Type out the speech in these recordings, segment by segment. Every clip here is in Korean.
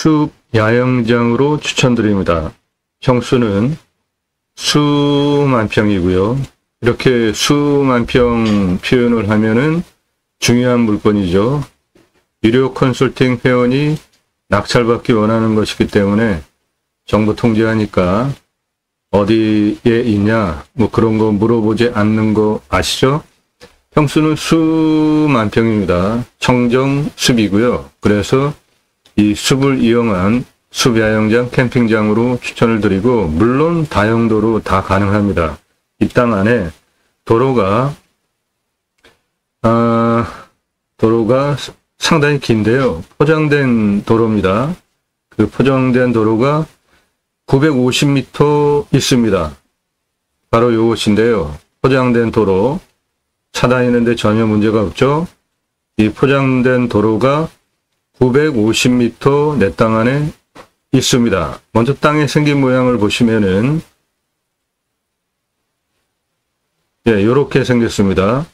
숲 야영장으로 추천드립니다. 평수는 수만 평이고요. 이렇게 수만 평 표현을 하면은 중요한 물건이죠. 유료 컨설팅 회원이 낙찰받기 원하는 것이기 때문에 정부 통제하니까 어디에 있냐 뭐 그런 거 물어보지 않는 거 아시죠? 평수는 수만 평입니다. 청정 숲이고요. 그래서 이 숲을 이용한 숲야영장 캠핑장으로 추천을 드리고, 물론 다용도로 다 가능합니다. 이 땅 안에 도로가 상당히 긴데요. 포장된 도로입니다. 그 포장된 도로가 950m 있습니다. 바로 이것인데요. 포장된 도로, 차 다니는데 전혀 문제가 없죠. 이 포장된 도로가 950m 내 땅 안에 있습니다. 먼저 땅의 생긴 모양을 보시면은 이렇게 생겼습니다.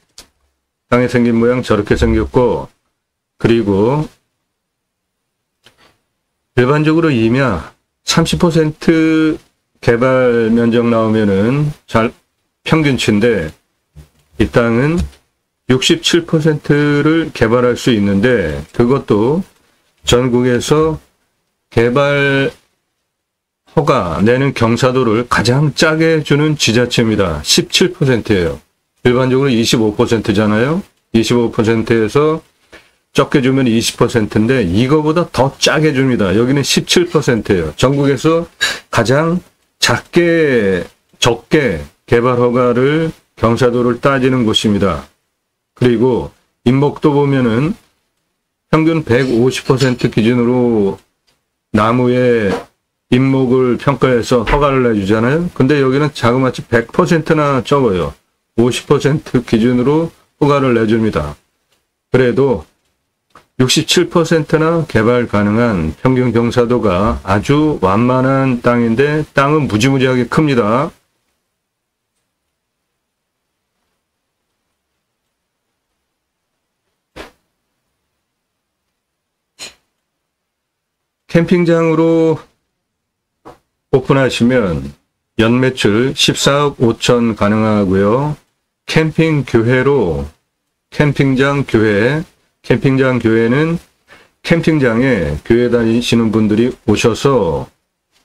땅의 생긴 모양 저렇게 생겼고, 그리고 일반적으로 임야 30% 개발 면적 나오면은 잘 평균치인데, 이 땅은 67%를 개발할 수 있는데, 그것도 전국에서 개발 허가 내는 경사도를 가장 짜게 주는 지자체입니다. 17%예요. 일반적으로 25%잖아요. 25%에서 적게 주면 20%인데 이거보다 더 짜게 줍니다. 여기는 17%예요. 전국에서 가장 적게 개발 허가를 경사도를 따지는 곳입니다. 그리고 인목도 보면은 평균 150% 기준으로 나무의 인목을 평가해서 허가를 내주잖아요. 근데 여기는 자그마치 100%나 적어요. 50% 기준으로 허가를 내줍니다. 그래도 67%나 개발 가능한 평균 경사도가 아주 완만한 땅인데, 땅은 무지무지하게 큽니다. 캠핑장으로 오픈하시면 연매출 14억 5천 가능하고요. 캠핑교회로 캠핑장 교회는 캠핑장에 교회 다니시는 분들이 오셔서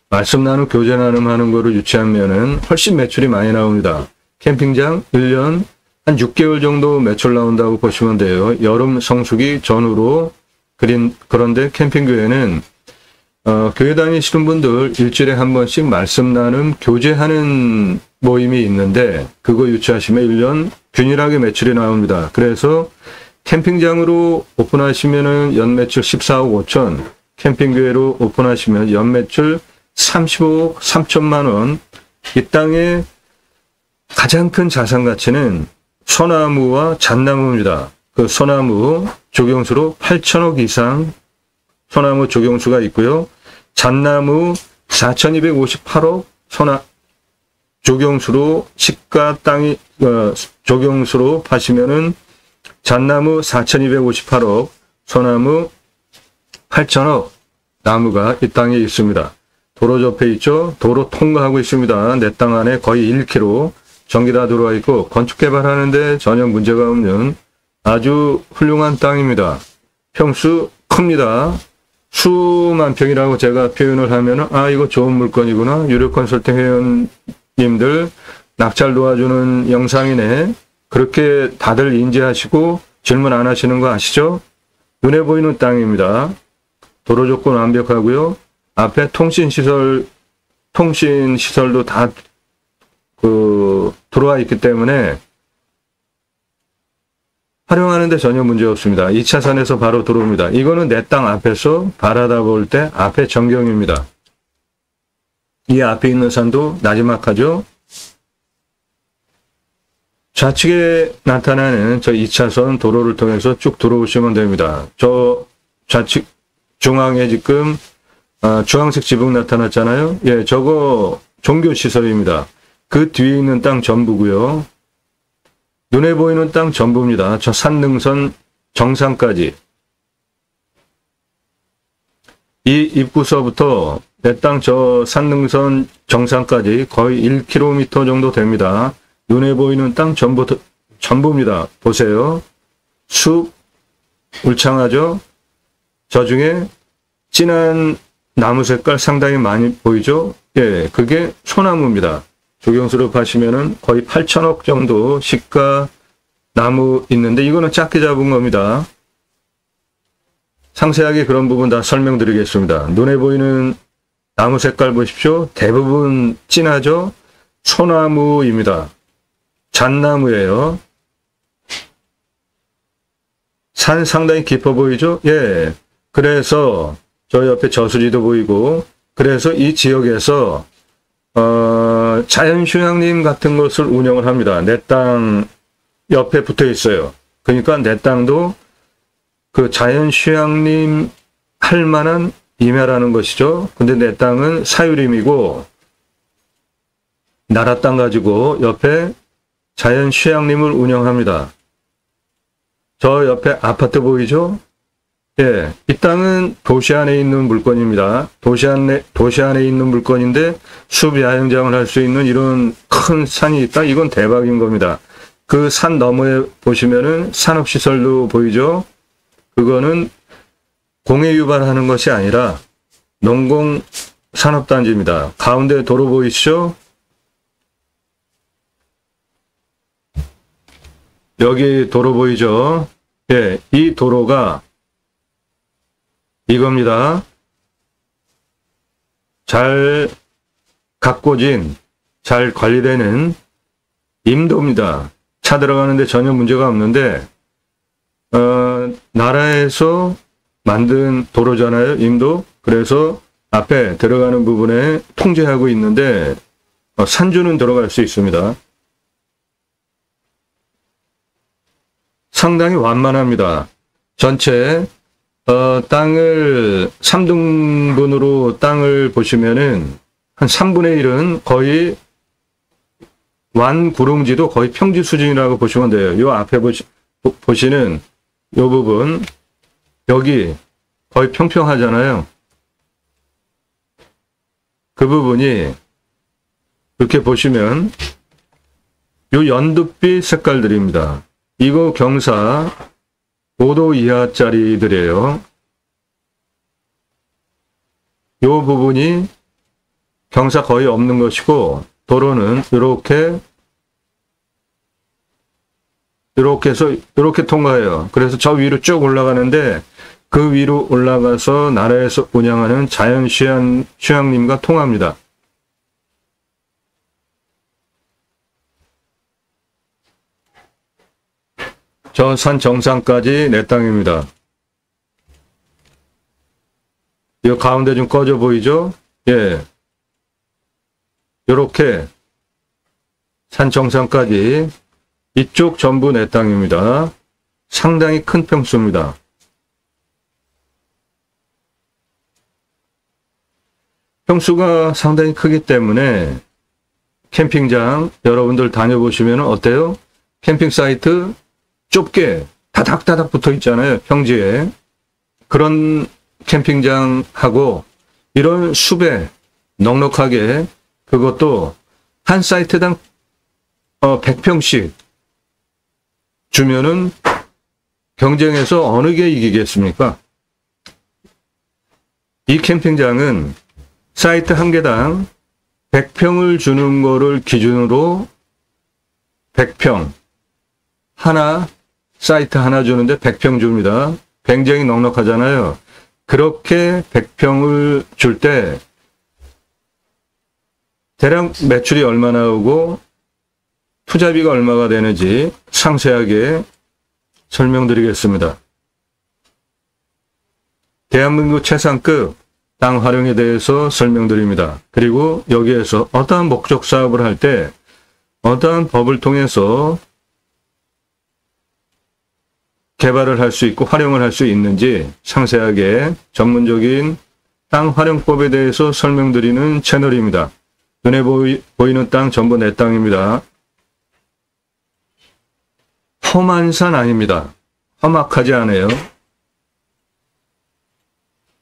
말씀 나누고 교제 나눔하는 거를 유치하면은 훨씬 매출이 많이 나옵니다. 캠핑장 1년 한 6개월 정도 매출 나온다고 보시면 돼요. 여름 성수기 전후로. 그런데 캠핑교회는 교회 다니시는 분들 일주일에 한 번씩 말씀 나눔 교제하는 모임이 있는데, 그거 유치하시면 1년 균일하게 매출이 나옵니다. 그래서 캠핑장으로 오픈하시면은 연매출 14억 5천, 캠핑교회로 오픈하시면 연매출 35억 3천만 원. 이 땅의 가장 큰 자산 가치는 소나무와 잣나무입니다. 그 소나무 조경수로 8천억 이상 소나무 조경수가 있고요. 잣나무 4,258억 조경수로 시가 땅이 조경수로 파시면은 잣나무 4,258억, 소나무 8천억 나무가 이 땅에 있습니다. 도로 접해 있죠. 도로 통과하고 있습니다. 내 땅 안에 거의 1km 전기 다 들어와 있고, 건축 개발하는데 전혀 문제가 없는 아주 훌륭한 땅입니다. 평수 큽니다. 수만 평이라고 제가 표현을 하면은 이거 좋은 물건이구나, 유료 컨설팅 회원님들 낙찰 도와주는 영상이네, 그렇게 다들 인지하시고 질문 안 하시는 거 아시죠? 눈에 보이는 땅입니다. 도로 조건 완벽하고요. 앞에 통신시설도 다 들어와 있기 때문에 활용하는데 전혀 문제 없습니다. 2차선에서 바로 들어옵니다. 이거는 내 땅 앞에서 바라다 볼 때 앞에 전경입니다. 이 앞에 있는 산도 나지막하죠? 좌측에 나타나는 저 2차선 도로를 통해서 쭉 들어오시면 됩니다. 저 좌측 중앙에 지금 주황색 지붕 나타났잖아요. 예, 저거 종교시설입니다. 그 뒤에 있는 땅 전부고요. 눈에 보이는 땅 전부입니다. 저 산능선 정상까지. 이 입구서부터 내 땅 저 산능선 정상까지 거의 1km 정도 됩니다. 눈에 보이는 땅 전부입니다. 보세요. 숲, 울창하죠? 저 중에 진한 나무 색깔 상당히 많이 보이죠? 예, 그게 소나무입니다. 조경수로 파시면은 거의 8천억 정도 시가 나무 있는데 이거는 작게 잡은 겁니다. 상세하게 그런 부분 다 설명드리겠습니다. 눈에 보이는 나무 색깔 보십시오. 대부분 진하죠? 소나무입니다. 잣나무예요. 산 상당히 깊어 보이죠? 예. 그래서 저 옆에 저수지도 보이고, 그래서 이 지역에서 자연휴양림 같은 것을 운영을 합니다. 내 땅 옆에 붙어 있어요. 그러니까 내 땅도 그 자연휴양림 할 만한 임야라는 것이죠. 근데 내 땅은 사유림이고 나라 땅 가지고 옆에 자연휴양림을 운영합니다. 저 옆에 아파트 보이죠? 예, 이 땅은 도시 안에 있는 물건입니다. 도시 안에 있는 물건인데 숲 야영장을 할 수 있는 이런 큰 산이 있다? 이건 대박인 겁니다. 그 산 너머에 보시면은 산업시설도 보이죠? 그거는 공해 유발하는 것이 아니라 농공 산업단지입니다. 가운데 도로 보이시죠? 여기 도로 보이죠? 예, 이 도로가 이겁니다. 잘 가꿔진, 잘 관리되는 임도입니다. 차 들어가는데 전혀 문제가 없는데 나라에서 만든 도로잖아요. 임도. 그래서 앞에 들어가는 부분에 통제하고 있는데 산주는 들어갈 수 있습니다. 상당히 완만합니다. 전체 땅을 3등분으로 땅을 보시면은 한 3분의 1은 거의 완구릉지도 거의 평지 수준이라고 보시면 돼요. 요 앞에 보시는 요 부분, 여기 거의 평평하잖아요. 그 부분이 이렇게 보시면 요 연두빛 색깔들입니다. 이거 경사 5도 이하짜리들이에요. 요 부분이 경사 거의 없는 것이고 도로는 이렇게 해서 이렇게 통과해요. 그래서 저 위로 쭉 올라가는데 그 위로 올라가서 나라에서 운영하는 자연휴양림과 통합니다. 저 산 정상까지 내 땅입니다. 이 가운데 좀 꺼져 보이죠? 예. 요렇게 산 정상까지 이쪽 전부 내 땅입니다. 상당히 큰 평수입니다. 평수가 상당히 크기 때문에 캠핑장 여러분들 다녀보시면 어때요? 캠핑 사이트 좁게 다닥다닥 붙어 있잖아요. 평지에. 그런 캠핑장하고 이런 숲에 넉넉하게 그것도 한 사이트당 100평씩 주면은 경쟁에서 어느 게 이기겠습니까? 이 캠핑장은 사이트 한 개당 100평을 주는 거를 기준으로 100평 하나 사이트 하나 주는데 100평 줍니다. 굉장히 넉넉하잖아요. 그렇게 100평을 줄 때 대략 매출이 얼마 나오고 투자비가 얼마가 되는지 상세하게 설명드리겠습니다. 대한민국 최상급 땅 활용에 대해서 설명드립니다. 그리고 여기에서 어떠한 목적 사업을 할 때 어떠한 법을 통해서 개발을 할 수 있고 활용을 할 수 있는지 상세하게 전문적인 땅 활용법에 대해서 설명드리는 채널입니다. 눈에 보이는 땅 전부 내 땅입니다. 험한 산 아닙니다. 험악하지 않아요.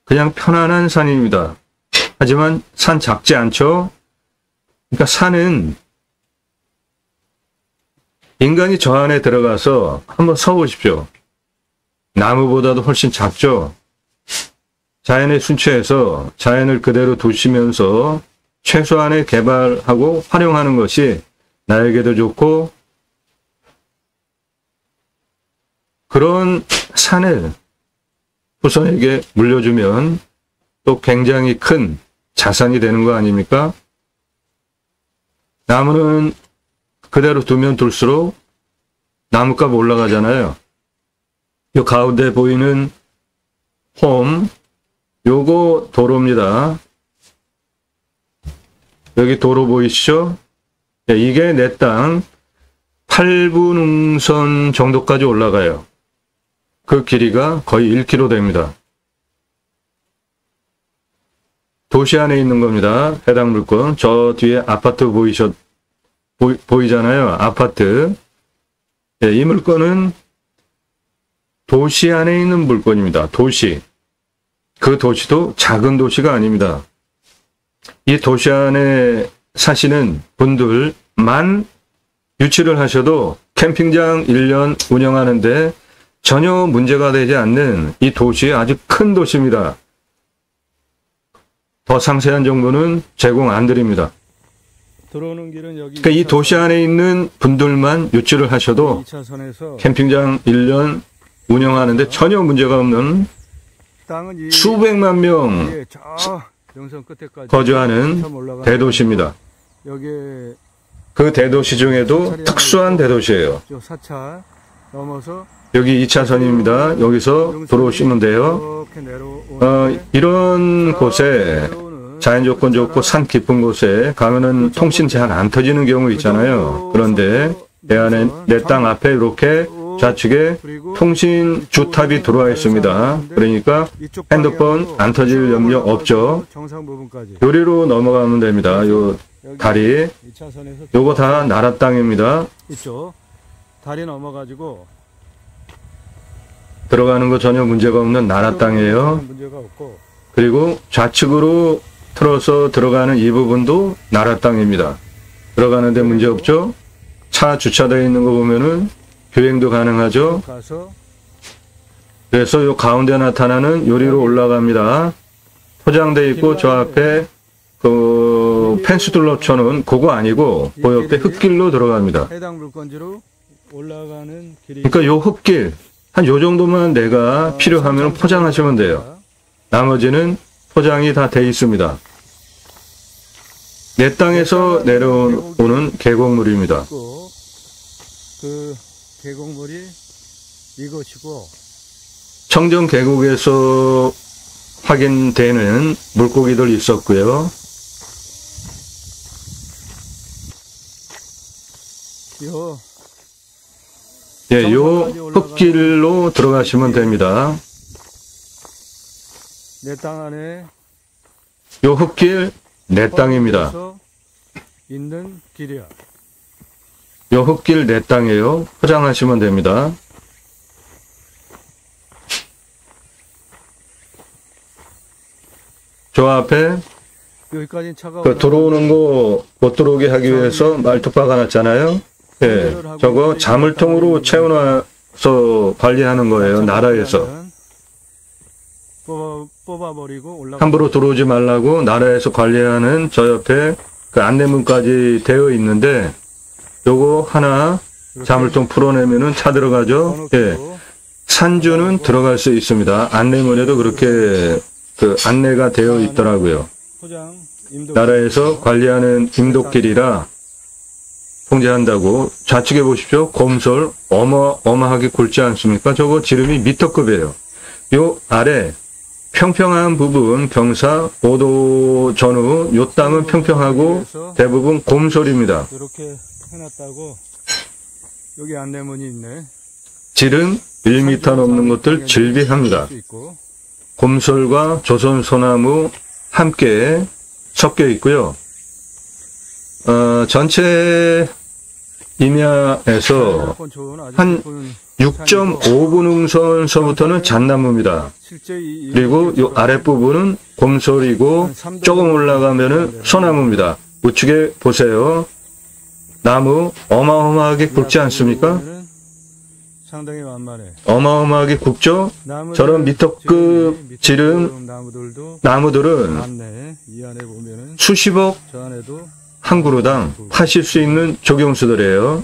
그냥 편안한 산입니다. 하지만 산 작지 않죠? 그러니까 산은 인간이 저 안에 들어가서 한번 서보십시오. 나무보다도 훨씬 작죠? 자연에 순추해서 자연을 그대로 두시면서 최소한의 개발하고 활용하는 것이 나에게도 좋고, 그런 산을 후손에게 물려주면 또 굉장히 큰 자산이 되는 거 아닙니까? 나무는 그대로 두면 둘수록 나무값 올라가잖아요. 이 가운데 보이는 홈, 요거 도로입니다. 여기 도로 보이시죠? 네, 이게 내 땅 8분응선 정도까지 올라가요. 그 길이가 거의 1km 됩니다. 도시 안에 있는 겁니다. 해당 물건. 저 뒤에 아파트 보이잖아요. 아파트. 네, 이 물건은 도시 안에 있는 물건입니다. 도시. 그 도시도 작은 도시가 아닙니다. 이 도시 안에 사시는 분들만 유치를 하셔도 캠핑장 1년 운영하는데 전혀 문제가 되지 않는 이 도시, 아주 큰 도시입니다. 더 상세한 정보는 제공 안 드립니다. 들어오는 길은 여기 그러니까 이 도시 안에 있는 분들만 유치를 하셔도 2차선에서 캠핑장 1년 운영하는데 전혀 문제가 없는 땅은 수백만 명 영선 끝에까지 거주하는 대도시입니다. 여기에 그 대도시 중에도 특수한 대도시예요. 4차 넘어서 여기 2차선입니다. 여기서 들어오시면 돼요. 이런 곳에 자연 조건 좋고 산 깊은 곳에 가면은 통신 잘 안 터지는 경우 있잖아요. 그런데 내 땅 앞에 이렇게 좌측에 통신 주탑이 들어와 있습니다. 그러니까 핸드폰 안 터질 염려 없죠. 요리로 넘어가면 됩니다. 요 다리, 요거 다 나라 땅입니다. 있죠. 다리 넘어가지고 들어가는 거 전혀 문제가 없는 나라 땅이에요. 그리고 좌측으로 틀어서 들어가는 이 부분도 나라 땅입니다. 들어가는데 문제 없죠? 차 주차되어 있는 거 보면은 교행도 가능하죠? 그래서 요 가운데 나타나는 요리로 올라갑니다. 포장되어 있고 저 앞에 그 펜스 둘러쳐놓은 그거 아니고 그 옆에 흙길로 들어갑니다. 해당 물건지로 올라가는 길이. 그러니까 요 흙길 한 요 정도만 내가 필요하면 포장하시면 돼요. 나머지는 포장이 다 돼 있습니다. 내 땅에서 내려오는 계곡물입니다. 그 계곡물이 이것이고, 청정 계곡에서 확인되는 물고기들 있었고요. 요 흙길로 들어가시면 됩니다. 내 땅 안에 요 흙길 내 땅입니다. 있는 길이야. 요 흙길 내 땅이에요. 포장하시면 됩니다. 저 앞에 여기까지 차가 그 들어오는 거 못 들어오게 하기 위해서 말뚝 박아놨잖아요. 예, 저거 자물통으로 채워놔서 관리하는 거예요. 나라에서. 뽑아버리고 함부로 들어오지 말라고 나라에서 관리하는 저 옆에 그 안내문까지 되어 있는데 요거 하나 자물통 풀어내면은 차 들어가죠. 예. 산주는 들어갈 수 있습니다. 안내문에도 그렇게 그 안내가 되어 있더라고요. 나라에서 관리하는 임도길이라 통제한다고. 좌측에 보십시오. 곰솔 어마어마하게 굵지 않습니까? 저거 지름이 미터급이에요. 요 아래 평평한 부분 경사 5도 전후 요 땅은 평평하고 대부분 곰솔입니다. 이렇게 해놨다고. 여기 안내문이 있네. 지름 1m 넘는 것들 질비합니다. 곰솔과 조선 소나무 함께 섞여 있고요. 전체 임야에서 한 6.5분 능선서부터는 잣나무입니다. 실제 그리고 이 아랫부분은 곰솔이고 조금 올라가면은 소나무입니다. 우측에 보세요. 나무 어마어마하게 굵지 않습니까? 상당히 완만해. 어마어마하게 굵죠? 저런 미터급 지름 나무들은 많네. 이 안에 보면은 수십억 저 안에도 한 그루당 파실 수 있는 조경수들이에요.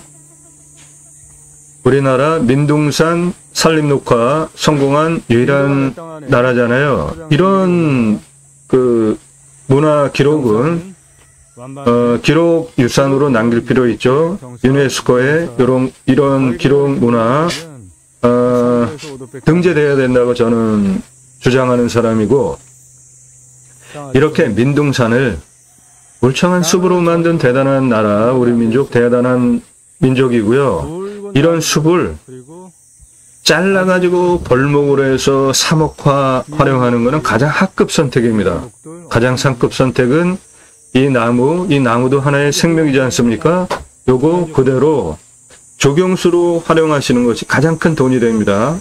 우리나라 민둥산 산림녹화 성공한 유일한 나라잖아요. 이런 그 문화 기록은 기록 유산으로 남길 필요 있죠. 유네스코에 이런 기록 문화 등재돼야 된다고 저는 주장하는 사람이고, 이렇게 민둥산을 울창한 숲으로 만든 대단한 나라, 우리 민족 대단한 민족이고요. 이런 숲을 잘라가지고 벌목으로 해서 사목화 활용하는 것은 가장 하급 선택입니다. 가장 상급 선택은 이 나무도 하나의 생명이지 않습니까? 요거 그대로 조경수로 활용하시는 것이 가장 큰 돈이 됩니다.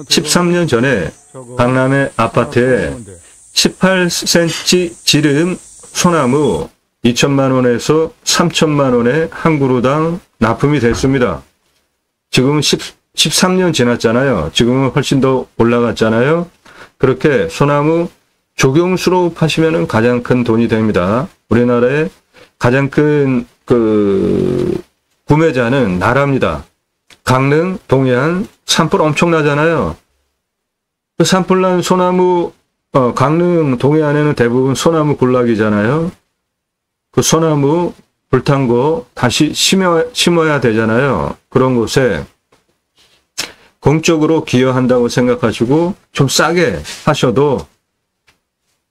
13년 전에 강남의 아파트에 18cm 지름 소나무 2천만 원에서 3천만 원에 한 그루당 납품이 됐습니다. 지금은 13년 지났잖아요. 지금은 훨씬 더 올라갔잖아요. 그렇게 소나무 조경수로 파시면 가장 큰 돈이 됩니다. 우리나라의 가장 큰 구매자는 나라입니다. 강릉, 동해안 산불 엄청나잖아요. 그 산불 난 소나무, 강릉, 동해안에는 대부분 소나무 군락이잖아요. 그 소나무 불탄 거 다시 심어야 되잖아요. 그런 곳에 공적으로 기여한다고 생각하시고 좀 싸게 하셔도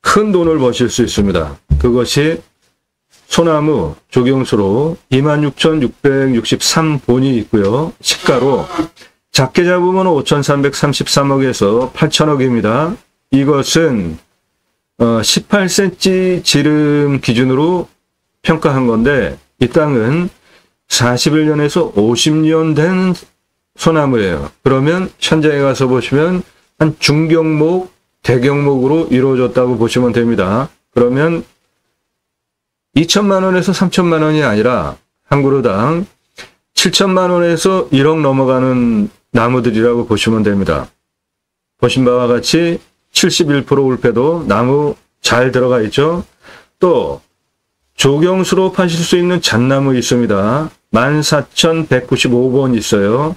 큰 돈을 버실 수 있습니다. 그것이 소나무 조경수로 26,663본이 있고요. 시가로 작게 잡으면 5,333억에서 8천억입니다. 이것은 18cm 지름 기준으로 평가한 건데, 이 땅은 41년에서 50년 된 소나무예요. 그러면 현장에 가서 보시면 한 중경목, 대경목으로 이루어졌다고 보시면 됩니다. 그러면 2천만 원에서 3천만 원이 아니라 한 그루당 7천만 원에서 1억 넘어가는 나무들이라고 보시면 됩니다. 보신 바와 같이 71% 울패도 나무 잘 들어가 있죠. 또 조경수로 파실 수 있는 잣나무 있습니다. 14,195번 있어요.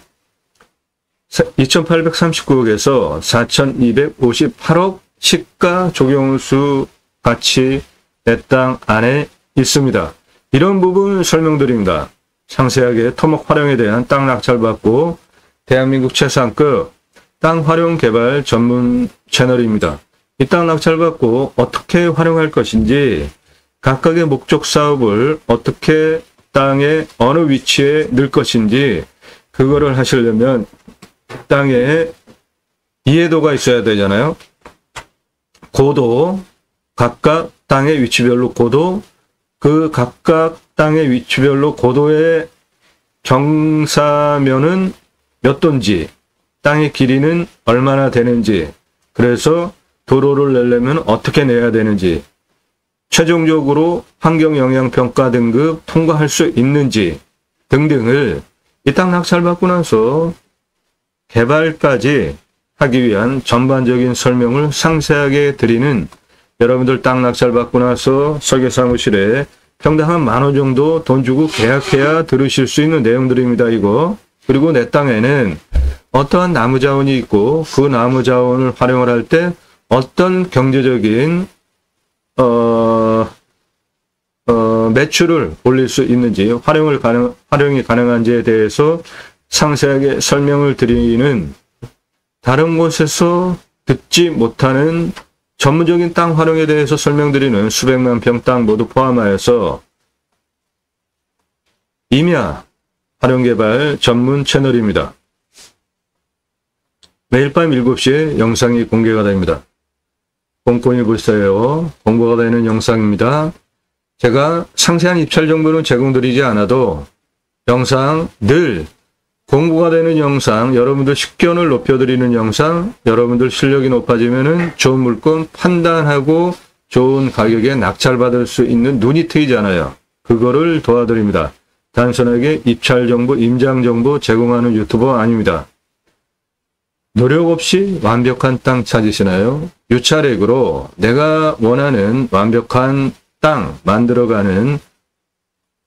2,839억에서 4,258억 시가 조경수 가치 내 땅 안에 있습니다. 이런 부분 설명드립니다. 상세하게 토목 활용에 대한 땅 낙찰받고 대한민국 최상급 땅 활용 개발 전문 채널입니다. 이 땅 낙찰받고 어떻게 활용할 것인지, 각각의 목적 사업을 어떻게 땅의 어느 위치에 넣을 것인지, 그거를 하시려면 땅에 이해도가 있어야 되잖아요. 고도, 각각 땅의 위치별로 고도, 그 각각 땅의 위치별로 고도의 경사면은 몇 도인지, 땅의 길이는 얼마나 되는지, 그래서 도로를 내려면 어떻게 내야 되는지, 최종적으로 환경영향평가 등급 통과할 수 있는지 등등을 이 땅 낙찰받고 나서 개발까지 하기 위한 전반적인 설명을 상세하게 드리는, 여러분들 땅 낙찰받고 나서 설계사무실에 평당 한 10,000원 정도 돈 주고 계약해야 들으실 수 있는 내용들입니다. 이거. 그리고 내 땅에는 어떠한 나무 자원이 있고 그 나무 자원을 활용을 할 때 어떤 경제적인 매출을 올릴 수 있는지, 활용이 가능한지에 대해서 상세하게 설명을 드리는, 다른 곳에서 듣지 못하는 전문적인 땅 활용에 대해서 설명드리는 수백만 평 땅 모두 포함하여서 임야 활용개발 전문 채널입니다. 매일 밤 7시에 영상이 공개가 됩니다. 꼼꼼히 보세요. 공개가 되는 영상입니다. 제가 상세한 입찰 정보는 제공드리지 않아도 영상 늘 공부가 되는 영상, 여러분들 식견을 높여드리는 영상, 여러분들 실력이 높아지면은 좋은 물건 판단하고 좋은 가격에 낙찰받을 수 있는 눈이 트이잖아요. 그거를 도와드립니다. 단순하게 입찰 정보, 임장 정보 제공하는 유튜버 아닙니다. 노력 없이 완벽한 땅 찾으시나요? 유찰액으로 내가 원하는 완벽한 땅 만들어가는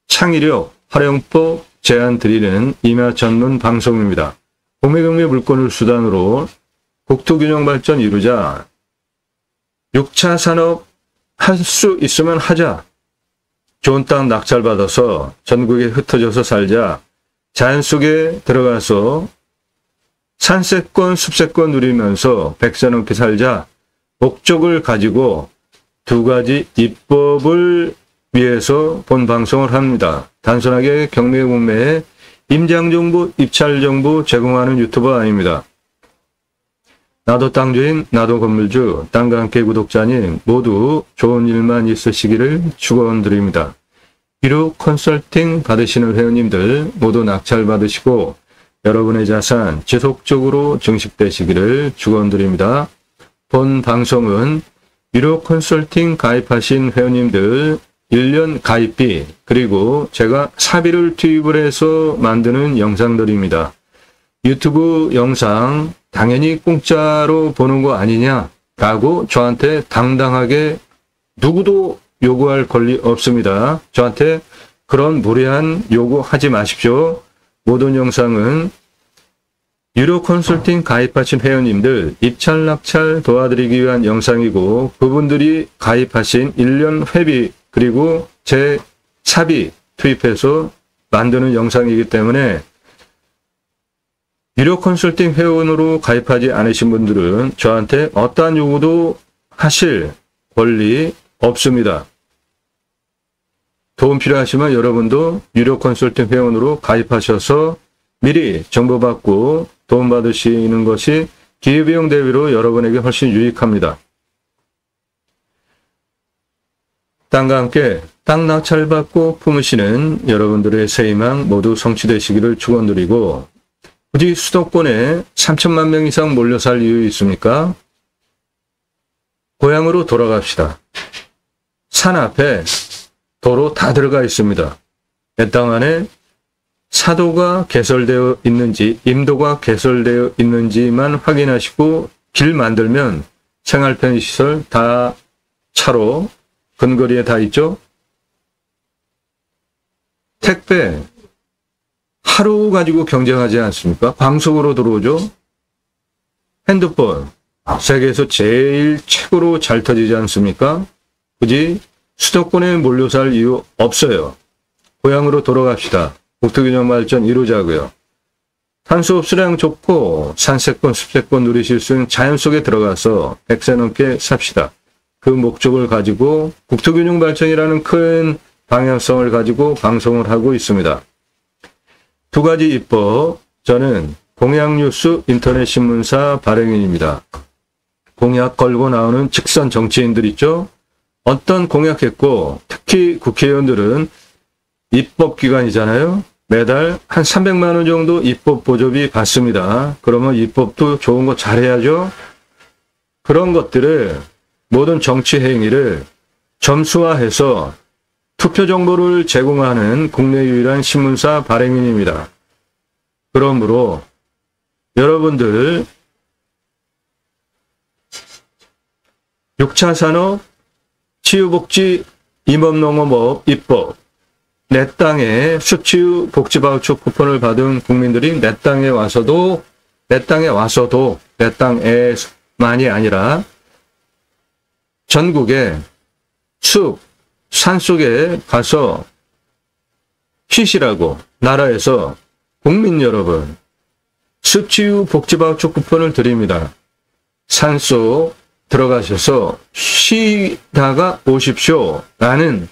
창의력, 활용법 제안 드리는 임야 전문 방송입니다. 공매경매 물건을 수단으로 국토균형 발전 이루자. 6차 산업 할 수 있으면 하자. 좋은 땅 낙찰받아서 전국에 흩어져서 살자. 자연 속에 들어가서 산세권, 숲세권 누리면서 백세 넘게 살자. 목적을 가지고 두 가지 입법을 위해서 본 방송을 합니다. 단순하게 경매공매에 임장정보, 입찰정보 제공하는 유튜버 아닙니다. 나도 땅주인, 나도 건물주, 땅과 함께 구독자님 모두 좋은 일만 있으시기를 축원드립니다. 비록 컨설팅 받으시는 회원님들 모두 낙찰 받으시고 여러분의 자산 지속적으로 증식되시기를 축원드립니다. 본 방송은 유료 컨설팅 가입하신 회원님들 1년 가입비 그리고 제가 사비를 투입을 해서 만드는 영상들입니다. 유튜브 영상 당연히 공짜로 보는 거 아니냐라고 저한테 당당하게 누구도 요구할 권리 없습니다. 저한테 그런 무례한 요구하지 마십시오. 모든 영상은 유료 컨설팅 가입하신 회원님들 입찰 낙찰 도와드리기 위한 영상이고 그분들이 가입하신 1년 회비 그리고 제 사비 투입해서 만드는 영상이기 때문에 유료 컨설팅 회원으로 가입하지 않으신 분들은 저한테 어떠한 요구도 하실 권리 없습니다. 도움 필요하시면 여러분도 유료 컨설팅 회원으로 가입하셔서 미리 정보받고 도움받으시는 것이 기회비용 대비로 여러분에게 훨씬 유익합니다. 땅과 함께 땅 낙찰받고 품으시는 여러분들의 새희망 모두 성취되시기를 축원드리고 굳이 수도권에 3천만 명 이상 몰려 살 이유 있습니까? 고향으로 돌아갑시다. 산 앞에 도로 다 들어가 있습니다. 내 땅 안에 사도가 개설되어 있는지 임도가 개설되어 있는지만 확인하시고 길 만들면 생활 편의시설 다 차로 근거리에 다 있죠. 택배 하루 가지고 경쟁하지 않습니까? 광속으로 들어오죠. 핸드폰 세계에서 제일 최고로 잘 터지지 않습니까? 굳이 수도권에 몰려 살 이유 없어요. 고향으로 돌아갑시다. 국토균형 발전 이루자고요. 탄소 흡수량 좋고 산세권, 숲세권 누리실 수 있는 자연 속에 들어가서 100세 넘게 삽시다. 그 목적을 가지고 국토균형 발전이라는 큰 방향성을 가지고 방송을 하고 있습니다. 두 가지 입법, 저는 공약뉴스 인터넷 신문사 발행인입니다. 공약 걸고 나오는 직선 정치인들 있죠? 어떤 공약했고 특히 국회의원들은 입법기관이잖아요. 매달 한 300만 원 정도 입법 보조비 받습니다. 그러면 입법도 좋은 거 잘해야죠. 그런 것들을 모든 정치 행위를 점수화해서 투표 정보를 제공하는 국내 유일한 신문사 발행인입니다. 그러므로 여러분들 6차 산업, 치유복지, 임업농업업 입법, 내 땅에 수치유 복지바우처 쿠폰을 받은 국민들이 내 땅에 와서도 내 땅에만이 아니라 전국에 숲, 산속에 가서 쉬시라고 나라에서 국민 여러분 습치유 복지바우처 쿠폰을 드립니다. 산속 들어가셔서 쉬다가 오십시오. 라는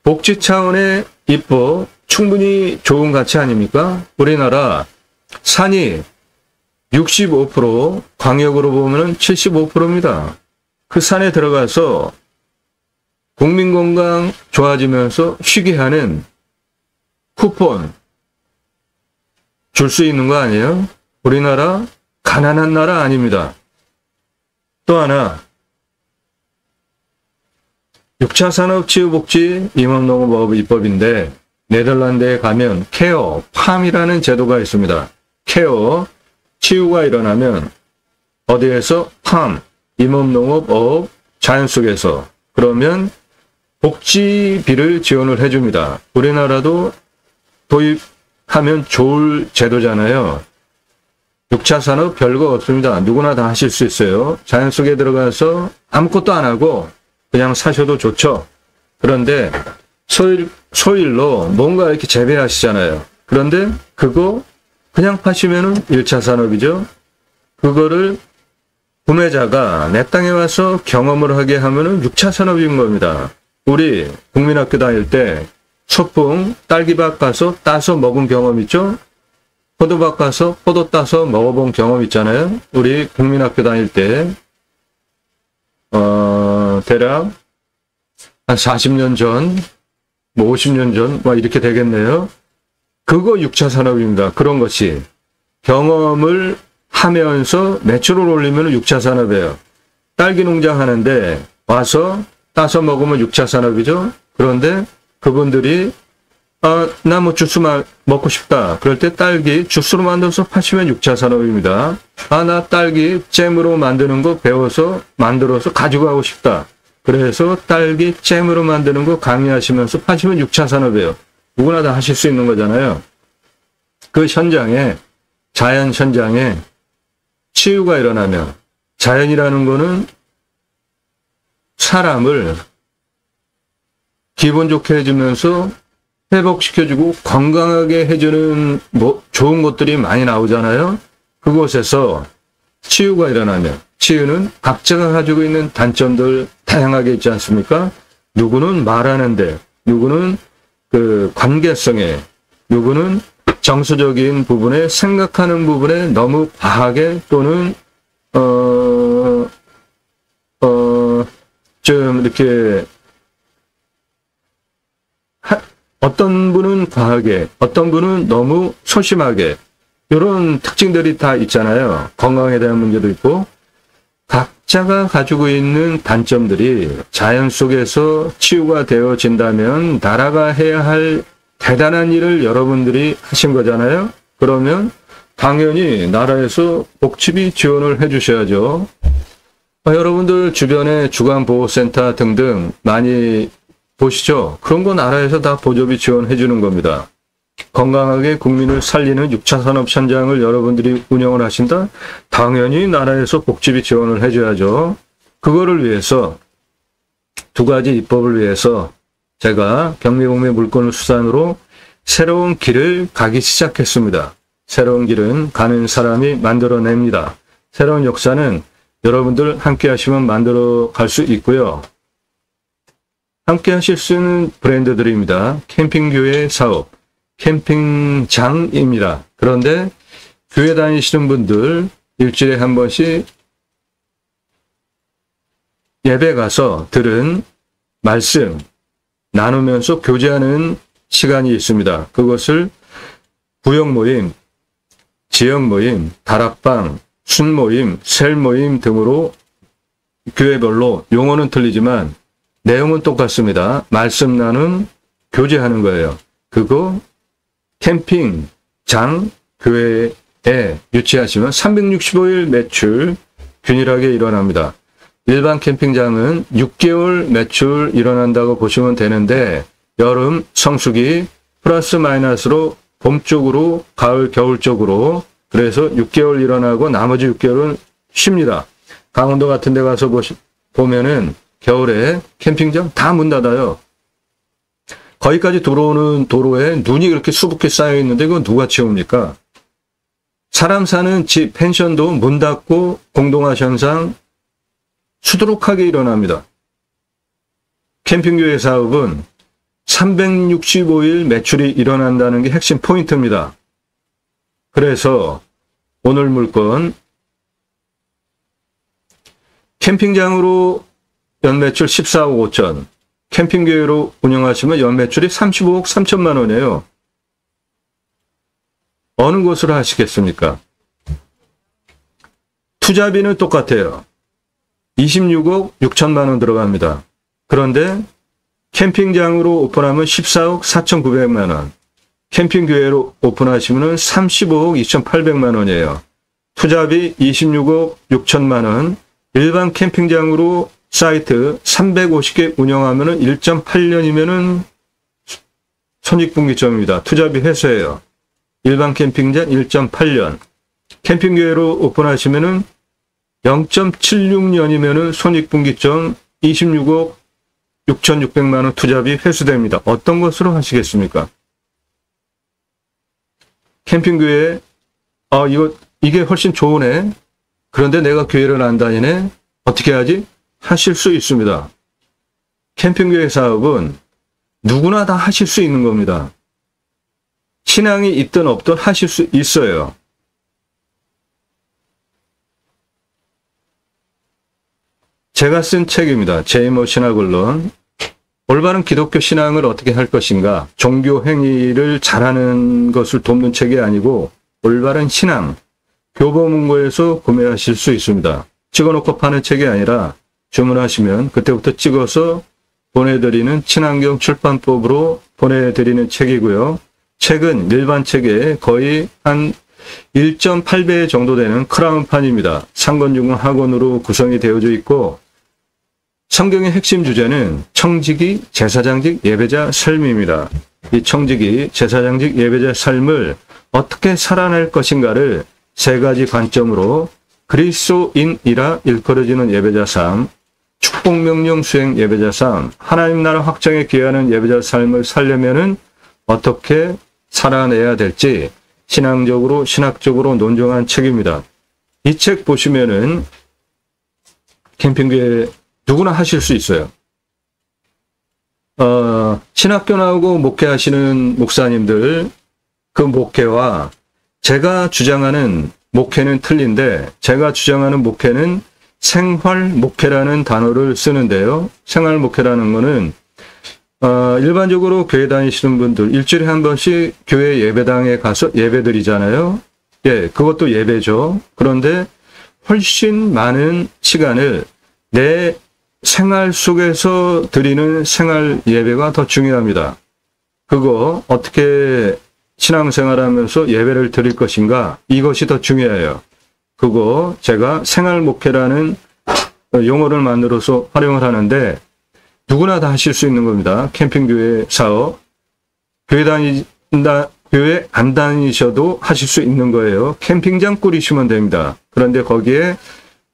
복지 차원의 입법 충분히 좋은 가치 아닙니까? 우리나라 산이 65%, 광역으로 보면 75%입니다. 그 산에 들어가서 국민 건강 좋아지면서 쉬게 하는 쿠폰 줄 수 있는 거 아니에요? 우리나라 가난한 나라 아닙니다. 또 하나 6차 산업치유복지 임업농업 입법인데 네덜란드에 가면 케어, 팜이라는 제도가 있습니다. 케어, 치유가 일어나면 어디에서? 팜, 임업농업, 자연 속에서. 그러면 복지비를 지원을 해줍니다. 우리나라도 도입하면 좋을 제도잖아요. 6차 산업 별거 없습니다. 누구나 다 하실 수 있어요. 자연 속에 들어가서 아무것도 안 하고 그냥 사셔도 좋죠. 그런데 소일로 뭔가 이렇게 재배하시잖아요. 그런데 그거 그냥 파시면은 1차 산업이죠. 그거를 구매자가 내 땅에 와서 경험을 하게 하면은 6차 산업인 겁니다. 우리 국민학교 다닐 때 소풍, 딸기밭 가서 따서 먹은 경험 있죠? 포도밭 가서 포도 따서 먹어본 경험 있잖아요. 우리 국민학교 다닐 때 대략 한 40년 전, 뭐 50년 전, 뭐 이렇게 되겠네요. 그거 6차 산업입니다. 그런 것이 경험을 하면서 매출을 올리면 6차 산업이에요. 딸기 농장 하는데 와서 따서 먹으면 6차 산업이죠. 그런데 그분들이 나 뭐 주스 먹고 싶다. 그럴 때 딸기 주스로 만들어서 파시면 6차 산업입니다. 나 딸기 잼으로 만드는 거 배워서 만들어서 가지고 가고 싶다. 그래서 딸기 잼으로 만드는 거 강의하시면서 파시면 6차 산업이에요. 누구나 다 하실 수 있는 거잖아요. 그 현장에, 자연 현장에 치유가 일어나면, 자연이라는 거는 사람을 기분 좋게 해주면서 회복시켜주고 건강하게 해주는 좋은 것들이 많이 나오잖아요. 그곳에서 치유가 일어나면, 치유는 각자가 가지고 있는 단점들 다양하게 있지 않습니까? 누구는 말하는데, 누구는 그 관계성에, 누구는 정서적인 부분에, 생각하는 부분에 너무 과하게 또는 좀 이렇게 어떤 분은 과하게, 어떤 분은 너무 소심하게, 이런 특징들이 다 있잖아요. 건강에 대한 문제도 있고, 각자가 가지고 있는 단점들이 자연 속에서 치유가 되어진다면 나라가 해야 할 대단한 일을 여러분들이 하신 거잖아요. 그러면 당연히 나라에서 복지비 지원을 해 주셔야죠. 여러분들 주변에 주간보호센터 등등 많이 보시죠. 그런 거 나라에서 다 보조비 지원해 주는 겁니다. 건강하게 국민을 살리는 6차 산업 현장을 여러분들이 운영을 하신다? 당연히 나라에서 복지비 지원을 해줘야죠. 그거를 위해서 두 가지 입법을 위해서 제가 경매공매 물건을 수단으로 새로운 길을 가기 시작했습니다. 새로운 길은 가는 사람이 만들어냅니다. 새로운 역사는 여러분들 함께 하시면 만들어 갈 수 있고요. 함께 하실 수 있는 브랜드들입니다. 캠핑교회 사업, 캠핑장입니다. 그런데 교회 다니시는 분들 일주일에 한 번씩 예배 가서 들은 말씀 나누면서 교제하는 시간이 있습니다. 그것을 구역 모임, 지역 모임, 다락방, 순 모임, 셀 모임 등으로 교회별로 용어는 틀리지만 내용은 똑같습니다. 말씀 나눈 교제하는 거예요. 그거 캠핑장 교회에 유치하시면 365일 매출 균일하게 일어납니다. 일반 캠핑장은 6개월 매출 일어난다고 보시면 되는데 여름 성수기 플러스 마이너스로 봄 쪽으로 가을 겨울 쪽으로 그래서 6개월 일어나고 나머지 6개월은 쉽니다. 강원도 같은 데 가서 보면은 겨울에 캠핑장 다 문 닫아요. 거기까지 들어오는 도로에 눈이 그렇게 수북히 쌓여 있는데 그건 누가 치웁니까? 사람 사는 집, 펜션도 문 닫고 공동화 현상 수두룩하게 일어납니다. 캠핑교회 사업은 365일 매출이 일어난다는 게 핵심 포인트입니다. 그래서 오늘 물건 캠핑장으로 연매출 14억 5천, 캠핑교회로 운영하시면 연매출이 35억 3천만 원이에요. 어느 곳으로 하시겠습니까? 투자비는 똑같아요. 26억 6천만 원 들어갑니다. 그런데 캠핑장으로 오픈하면 14억 4,900만 원, 캠핑교회로 오픈하시면 35억 2,800만 원이에요. 투자비 26억 6천만 원, 일반 캠핑장으로 사이트 350개 운영하면 1.8년이면 손익분기점입니다. 투자비 회수예요. 일반 캠핑장 1.8년. 캠핑교회로 오픈하시면 0.76년이면 손익분기점 26억 6,600만 원 투자비 회수됩니다. 어떤 것으로 하시겠습니까? 캠핑교회, 이게 훨씬 좋으네. 그런데 내가 교회를 안 다니네. 어떻게 하지? 하실 수 있습니다. 캠핑교회 사업은 누구나 다 하실 수 있는 겁니다. 신앙이 있든 없든 하실 수 있어요. 제가 쓴 책입니다. 제이모 신학원론. 올바른 기독교 신앙을 어떻게 할 것인가. 종교 행위를 잘하는 것을 돕는 책이 아니고 올바른 신앙. 교보문고에서 구매하실 수 있습니다. 찍어놓고 파는 책이 아니라 주문하시면 그때부터 찍어서 보내드리는 친환경 출판법으로 보내드리는 책이고요. 책은 일반 책의 거의 한 1.8배 정도 되는 크라운판입니다. 상권중공 학원으로 구성이 되어져 있고 성경의 핵심 주제는 청지기 제사장직 예배자 삶입니다. 이 청지기 제사장직 예배자 삶을 어떻게 살아낼 것인가를 세 가지 관점으로 그리스도인이라 일컬어지는 예배자 삶, 축복명령 수행 예배자 삶, 하나님 나라 확장에 기여하는 예배자 삶을 살려면은 어떻게 살아내야 될지 신앙적으로 신학적으로 논증한 책입니다. 이 책 보시면은 캠핑교회 누구나 하실 수 있어요. 신학교 나오고 목회하시는 목사님들 그 목회와 제가 주장하는 목회는 틀린데 제가 주장하는 목회는 생활 목회라는 단어를 쓰는데요. 생활 목회라는 거는 일반적으로 교회 다니시는 분들 일주일에 한 번씩 교회 예배당에 가서 예배드리잖아요. 예, 그것도 예배죠. 그런데 훨씬 많은 시간을 내 생활 속에서 드리는 생활 예배가 더 중요합니다. 그거 어떻게 신앙생활하면서 예배를 드릴 것인가 이것이 더 중요해요. 그거 제가 생활 목회라는 용어를 만들어서 활용을 하는데 누구나 다 하실 수 있는 겁니다. 캠핑교회 사업. 교회 안 다니셔도 하실 수 있는 거예요. 캠핑장 꾸리시면 됩니다. 그런데 거기에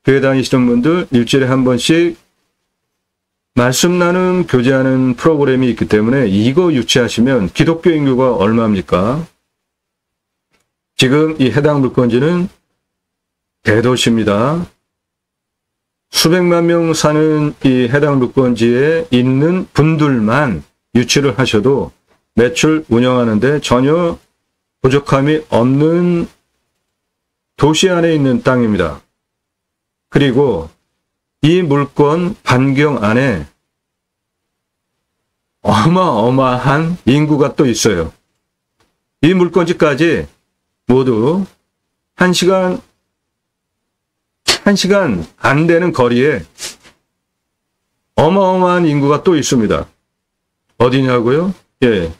교회 다니시는 분들 일주일에 한 번씩 말씀 나눔 교제하는 프로그램이 있기 때문에 이거 유치하시면 기독교 인구가 얼마입니까? 지금 이 해당 물건지는 대도시입니다. 수백만 명 사는 이 해당 물건지에 있는 분들만 유치를 하셔도 매출 운영하는데 전혀 부족함이 없는 도시 안에 있는 땅입니다. 그리고 이 물건 반경 안에 어마어마한 인구가 또 있어요. 이 물건지까지 모두 1시간 안 되는 거리에 어마어마한 인구가 또 있습니다. 어디냐고요? 예,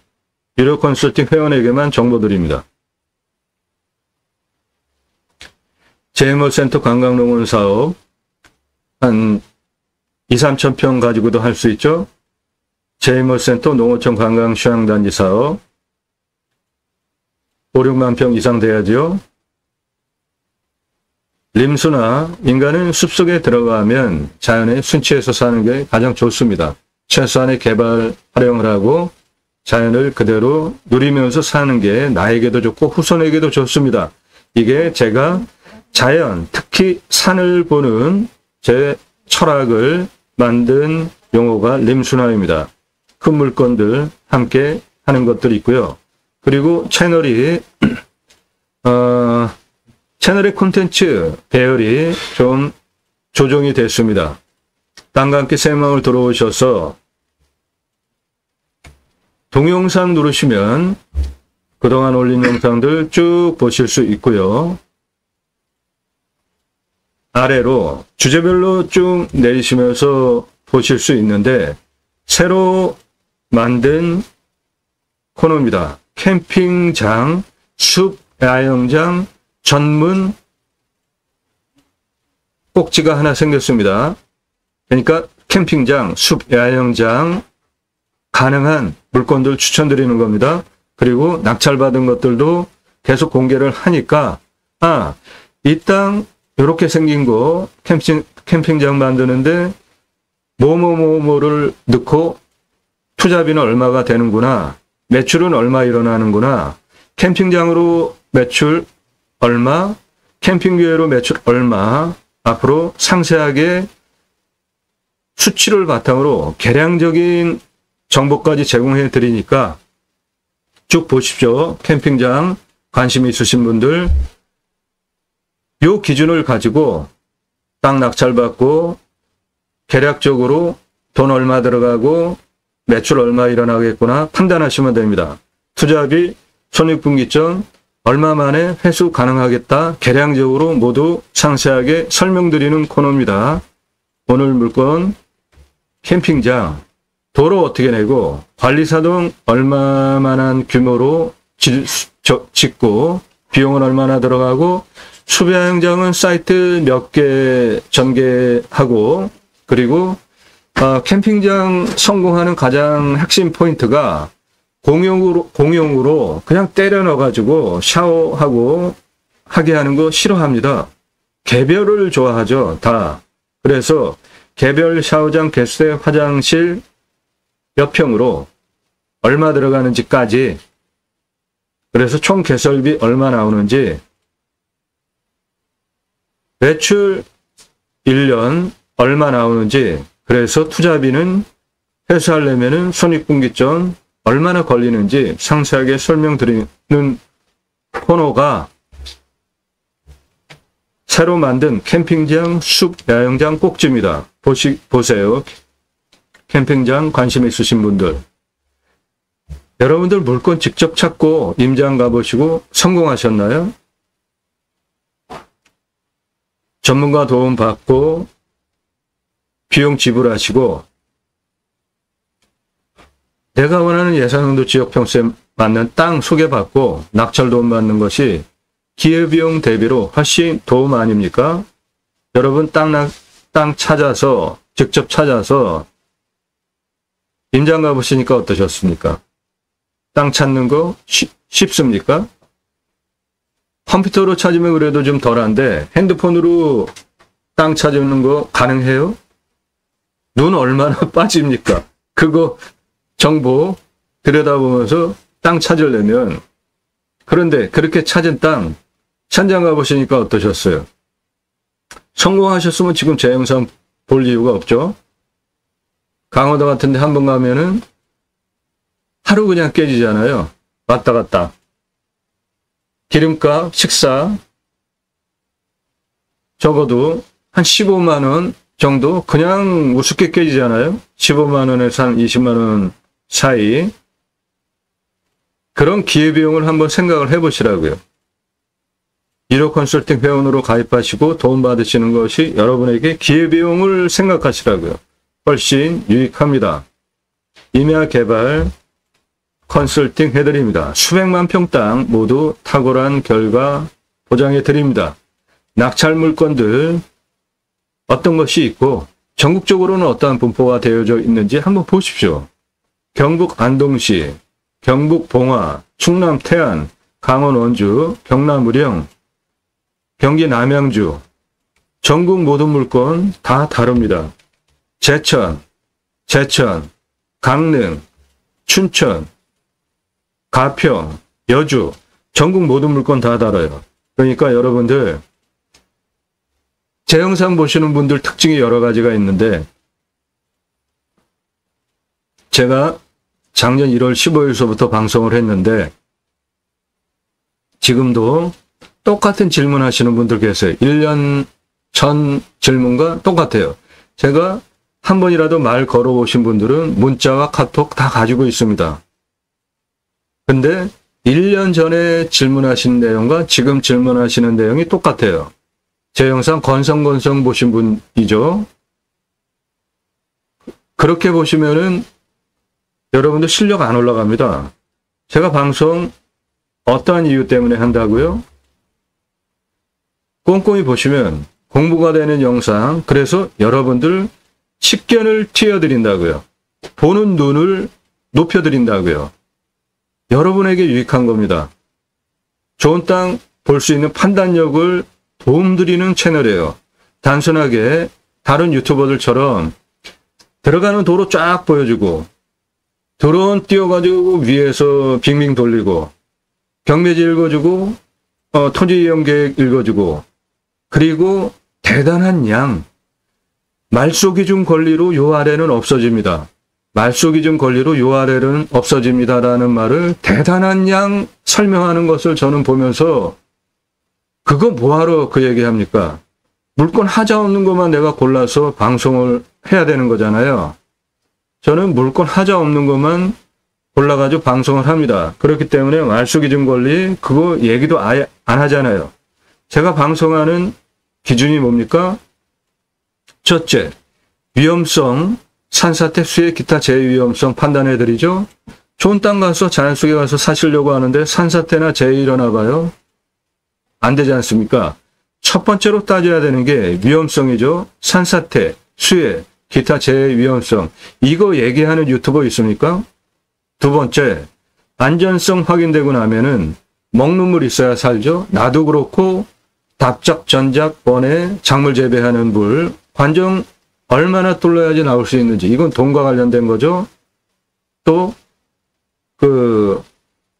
유료 컨설팅 회원에게만 정보 드립니다. 제이모센터 관광농원 사업 한 2-3천 평 가지고도 할 수 있죠. 제이모센터 농어촌 관광휴양단지 사업 5-6만 평 이상 돼야죠. 림수나 인간은 숲속에 들어가면 자연의 순치에서 사는 게 가장 좋습니다. 최소한의 개발 활용을 하고 자연을 그대로 누리면서 사는 게 나에게도 좋고 후손에게도 좋습니다. 이게 제가 자연, 특히 산을 보는 제 철학을 만든 용어가 림순화입니다. 큰 물건들 함께 하는 것들이 있고요. 그리고 채널이 채널의 콘텐츠 배열이 좀 조정이 됐습니다. 땅과 함께 새마을 들어오셔서 동영상 누르시면 그동안 올린 영상들 쭉 보실 수 있고요. 아래로 주제별로 쭉 내리시면서 보실 수 있는데 새로 만든 코너입니다. 캠핑장, 숲, 야영장 전문 꼭지가 하나 생겼습니다. 그러니까 캠핑장, 숲, 야영장 가능한 물건들 추천드리는 겁니다. 그리고 낙찰받은 것들도 계속 공개를 하니까 이 땅 이렇게 생긴 거 캠핑장 만드는데 뭐뭐뭐뭐를 넣고 투자비는 얼마가 되는구나. 매출은 얼마 일어나는구나. 캠핑장으로 매출 얼마, 캠핑기회로 매출 얼마. 앞으로 상세하게 수치를 바탕으로 계량적인 정보까지 제공해 드리니까 쭉 보십시오. 캠핑장 관심 있으신 분들 요 기준을 가지고 땅 낙찰받고 계략적으로 돈 얼마 들어가고 매출 얼마 일어나겠구나 판단하시면 됩니다. 투자비, 손익분기점 얼마 만에 회수 가능하겠다 계량적으로 모두 상세하게 설명드리는 코너입니다. 오늘 물건 캠핑장 도로 어떻게 내고 관리사동 얼마만한 규모로 짓고 비용은 얼마나 들어가고 숲야영장은 사이트 몇 개 전개하고 그리고 캠핑장 성공하는 가장 핵심 포인트가 공용으로 그냥 때려 넣어가지고 샤워하고 하게 하는 거 싫어합니다. 개별을 좋아하죠, 다. 그래서 개별 샤워장, 개수대, 화장실 몇 평으로 얼마 들어가는지까지 그래서 총 개설비 얼마 나오는지 매출 1년 얼마 나오는지 그래서 투자비는 회수하려면은 손익분기점 얼마나 걸리는지 상세하게 설명드리는 코너가 새로 만든 캠핑장, 숲, 야영장 꼭지입니다. 보세요. 캠핑장 관심 있으신 분들. 여러분들 물건 직접 찾고 임장 가보시고 성공하셨나요? 전문가 도움 받고 비용 지불하시고 내가 원하는 예산정도 지역평수에 맞는 땅 소개받고 낙찰 도움 받는 것이 기회비용 대비로 훨씬 도움 아닙니까? 여러분 땅 찾아서 직접 찾아서 임장 가보시니까 어떠셨습니까? 땅 찾는 거 쉽습니까? 컴퓨터로 찾으면 그래도 좀 덜한데 핸드폰으로 땅 찾는 거 가능해요? 눈 얼마나 빠집니까? 그거 정보 들여다보면서 땅 찾으려면 그런데 그렇게 찾은 땅 현장 가보시니까 어떠셨어요? 성공하셨으면 지금 제 영상 볼 이유가 없죠? 강원도 같은 데 한번 가면은 하루 그냥 깨지잖아요. 왔다 갔다. 기름값, 식사 적어도 한 15만 원 정도 그냥 우습게 깨지잖아요. 15만 원에서 한 20만 원 사이. 그런 기회비용을 한번 생각을 해보시라고요. 1호 컨설팅 회원으로 가입하시고 도움받으시는 것이 여러분에게 기회비용을 생각하시라고요. 훨씬 유익합니다. 임야 개발 컨설팅 해드립니다. 수백만 평 땅 모두 탁월한 결과 보장해 드립니다. 낙찰 물건들 어떤 것이 있고 전국적으로는 어떠한 분포가 되어져 있는지 한번 보십시오. 경북 안동시, 경북 봉화, 충남 태안, 강원 원주, 경남 의령, 경기 남양주, 전국 모든 물건 다 다릅니다. 제천, 강릉, 춘천, 가평, 여주, 전국 모든 물건 다 다뤄요. 그러니까 여러분들 제 영상 보시는 분들 특징이 여러 가지가 있는데 제가 작년 1월 15일서부터 방송을 했는데 지금도 똑같은 질문 하시는 분들 계세요. 1년 전 질문과 똑같아요. 제가 한 번이라도 말 걸어보신 분들은 문자와 카톡 다 가지고 있습니다. 근데 1년 전에 질문하신 내용과 지금 질문하시는 내용이 똑같아요. 제 영상 건성건성 보신 분이죠. 그렇게 보시면은 여러분들 실력 안 올라갑니다. 제가 방송 어떠한 이유 때문에 한다고요? 꼼꼼히 보시면 공부가 되는 영상, 그래서 여러분들 식견을 튀어드린다고요. 보는 눈을 높여드린다고요. 여러분에게 유익한 겁니다. 좋은 땅 볼 수 있는 판단력을 도움드리는 채널이에요. 단순하게 다른 유튜버들처럼 들어가는 도로 쫙 보여주고 드론 띄워가지고 위에서 빙빙 돌리고 경매지 읽어주고 토지 이용 계획 읽어주고 그리고 대단한 양 말소기준 권리로 요 아래는 없어집니다. 말소기준 권리로 요 아래는 없어집니다라는 말을 대단한 양 설명하는 것을 저는 보면서 그거 뭐하러 그 얘기합니까? 물건 하자 없는 것만 내가 골라서 방송을 해야 되는 거잖아요. 저는 물건 하자 없는 것만 골라가지고 방송을 합니다. 그렇기 때문에 말소기준 권리 그거 얘기도 아예 안 하잖아요. 제가 방송하는 기준이 뭡니까? 첫째, 위험성, 산사태, 수해, 기타 재해위험성 판단해드리죠. 좋은 땅 가서 자연 속에 가서 사시려고 하는데 산사태나 재해 일어나 봐요. 안 되지 않습니까? 첫 번째로 따져야 되는 게 위험성이죠. 산사태, 수해, 기타 재해 위험성. 이거 얘기하는 유튜버 있습니까? 두 번째, 안전성 확인되고 나면은 먹는 물 있어야 살죠. 나도 그렇고 답작, 전작, 원에 작물 재배하는 물, 관정 얼마나 뚫어야지 나올 수 있는지, 이건 돈과 관련된 거죠. 또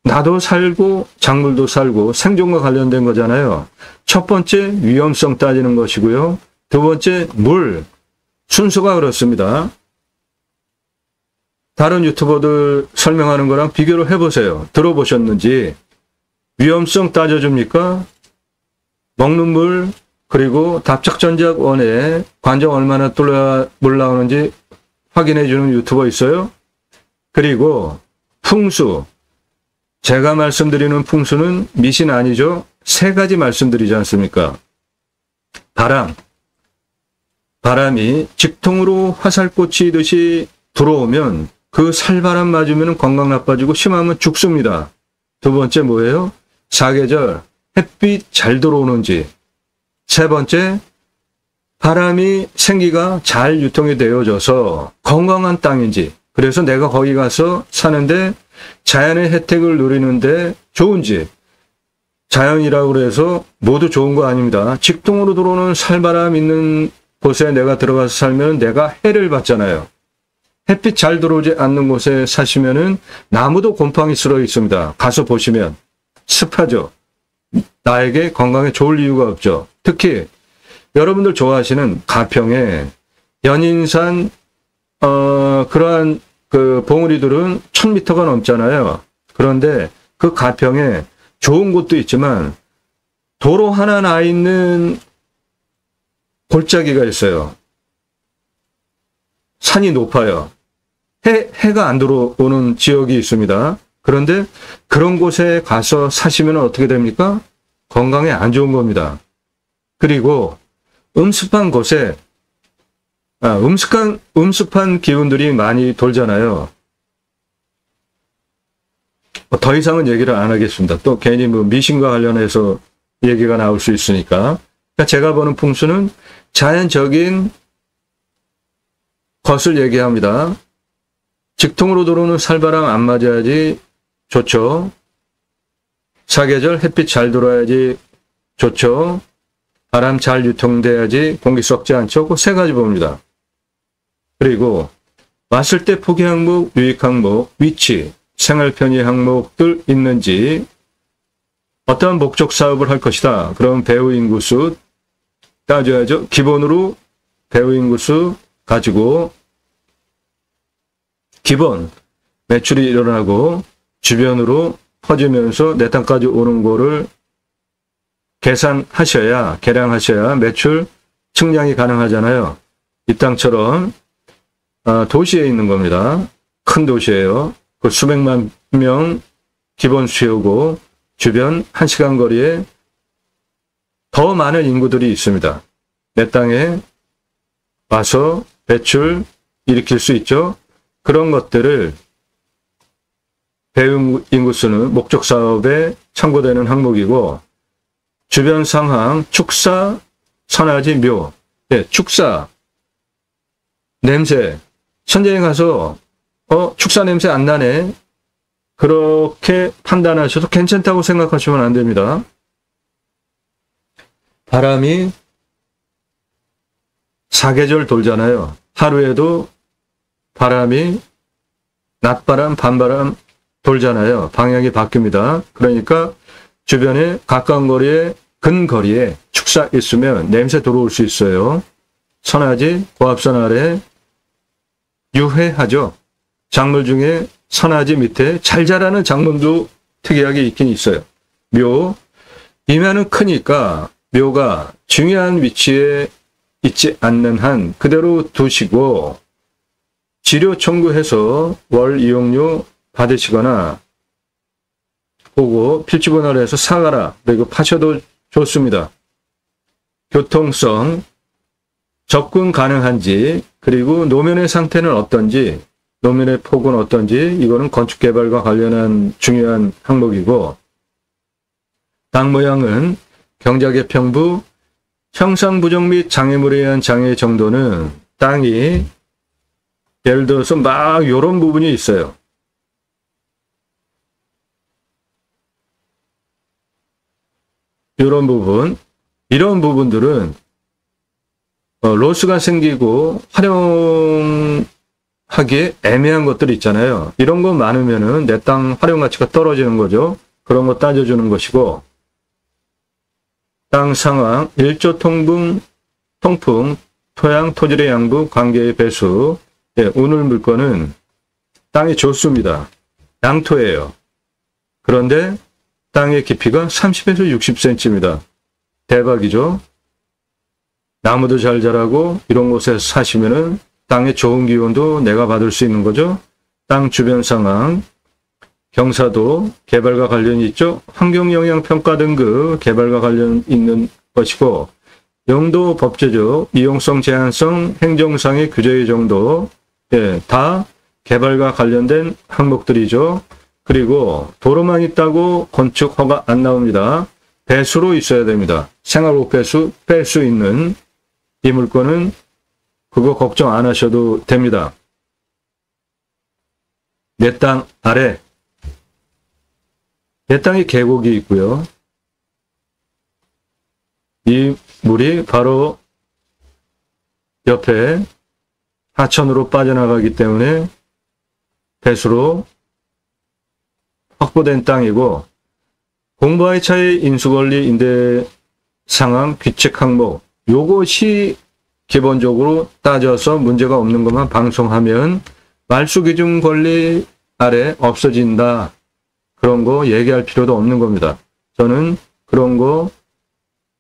나도 살고 작물도 살고 생존과 관련된 거잖아요. 첫 번째 위험성 따지는 것이고요. 두 번째 물, 순서가 그렇습니다. 다른 유튜버들 설명하는 거랑 비교를 해보세요. 들어보셨는지. 위험성 따져줍니까? 먹는 물, 그리고 답작전작 원에 관정 얼마나 뚫어야 물 나오는지 확인해주는 유튜버 있어요? 그리고 풍수. 제가 말씀드리는 풍수는 미신 아니죠? 세 가지 말씀드리지 않습니까? 바람이 직통으로 화살꽂히듯이 들어오면 그 살바람 맞으면 건강 나빠지고 심하면 죽습니다. 두 번째 뭐예요? 사계절, 햇빛 잘 들어오는지. 세 번째, 바람이 생기가 잘 유통이 되어져서 건강한 땅인지. 그래서 내가 거기 가서 사는데 자연의 혜택을 누리는데 좋은지. 자연이라고 해서 모두 좋은 거 아닙니다. 직통으로 들어오는 살바람 있는 곳에 내가 들어가서 살면 내가 해를 받잖아요. 햇빛 잘 들어오지 않는 곳에 사시면은 나무도 곰팡이 쓸어 있습니다. 가서 보시면 습하죠. 나에게 건강에 좋을 이유가 없죠. 특히 여러분들 좋아하시는 가평에 연인산 그러한 그 봉우리들은 1000m가 넘잖아요. 그런데 그 가평에 좋은 곳도 있지만 도로 하나 나 있는 골짜기가 있어요. 산이 높아요. 해가 안 들어오는 지역이 있습니다. 그런데 그런 곳에 가서 사시면 어떻게 됩니까? 건강에 안 좋은 겁니다. 그리고 음습한 곳에 음습한 기운들이 많이 돌잖아요. 더 이상은 얘기를 안 하겠습니다. 또 괜히 뭐 미신과 관련해서 얘기가 나올 수 있으니까. 그러니까 제가 보는 풍수는 자연적인 것을 얘기합니다. 직통으로 들어오는 살바람 안 맞아야지 좋죠. 사계절 햇빛 잘 들어야지 좋죠. 바람 잘 유통돼야지 공기 썩지 않죠. 그 세 가지 봅니다. 그리고 왔을 때 포기 항목, 유익 항목, 위치, 생활 편의 항목들 있는지, 어떠한 목적 사업을 할 것이다. 그럼 배우 인구수 따져야죠. 기본으로 배우 인구수 가지고 기본 매출이 일어나고 주변으로 퍼지면서 내 땅까지 오는 거를 계산하셔야, 계량하셔야 매출 측량이 가능하잖아요. 이 땅처럼 도시에 있는 겁니다. 큰 도시예요. 그 수백만 명 기본 수요고 주변 1시간 거리에 더 많은 인구들이 있습니다. 내 땅에 와서 배출 일으킬 수 있죠. 그런 것들을 배후 인구수는 목적 사업에 참고되는 항목이고 주변 상황, 축사, 선화지, 묘. 네, 축사, 냄새. 현장에 가서 축사 냄새 안 나네. 그렇게 판단하셔도 괜찮다고 생각하시면 안 됩니다. 바람이 사계절 돌잖아요. 하루에도 바람이 낮바람, 밤바람 돌잖아요. 방향이 바뀝니다. 그러니까 주변에 가까운 거리에 근거리에 축사 있으면 냄새 들어올 수 있어요. 선화지, 고압선 아래 유해하죠. 작물 중에 선화지 밑에 잘 자라는 작물도 특이하게 있긴 있어요. 묘, 이면은 크니까 묘가 중요한 위치에 있지 않는 한 그대로 두시고 지료 청구해서 월 이용료 받으시거나 보고 필지번호를 해서 사가라. 그리고 파셔도 좋습니다. 교통성, 접근 가능한지, 그리고 노면의 상태는 어떤지, 노면의 폭은 어떤지, 이거는 건축개발과 관련한 중요한 항목이고, 땅 모양은 경작개평부, 형상부정 및 장애물에 의한 장애 정도는 땅이 예를 들어서 막 요런 부분이 있어요. 이런 부분, 이런 부분들은 로스가 생기고 활용하기에 애매한 것들이 있잖아요. 이런 거 많으면은 내 땅 활용 가치가 떨어지는 거죠. 그런 거 따져주는 것이고, 땅 상황, 일조 통풍, 토양, 토질의 양부, 관계의 배수. 예, 오늘 물건은 땅이 좋습니다. 양토예요. 그런데 땅의 깊이가 30에서 60cm입니다. 대박이죠? 나무도 잘 자라고 이런 곳에서 사시면은 땅의 좋은 기운도 내가 받을 수 있는 거죠. 땅 주변 상황, 경사도 개발과 관련이 있죠. 환경영향평가 등급 개발과 관련 있는 것이고, 용도 법제적, 이용성, 제한성, 행정상의 규제의 정도, 예, 다 개발과 관련된 항목들이죠. 그리고 도로만 있다고 건축 허가 안 나옵니다. 배수로 있어야 됩니다. 생활복 배수 뺄 수 있는 이 물건은 그거 걱정 안 하셔도 됩니다. 내 땅 아래, 내 땅에 계곡이 있고요. 이 물이 바로 옆에 하천으로 빠져나가기 때문에 배수로 확보된 땅이고, 공부와의 차이, 인수권리, 임대 상황, 규칙 항목, 요것이 기본적으로 따져서 문제가 없는 것만 방송하면 말소기준 권리 아래 없어진다. 그런 거 얘기할 필요도 없는 겁니다. 저는 그런 거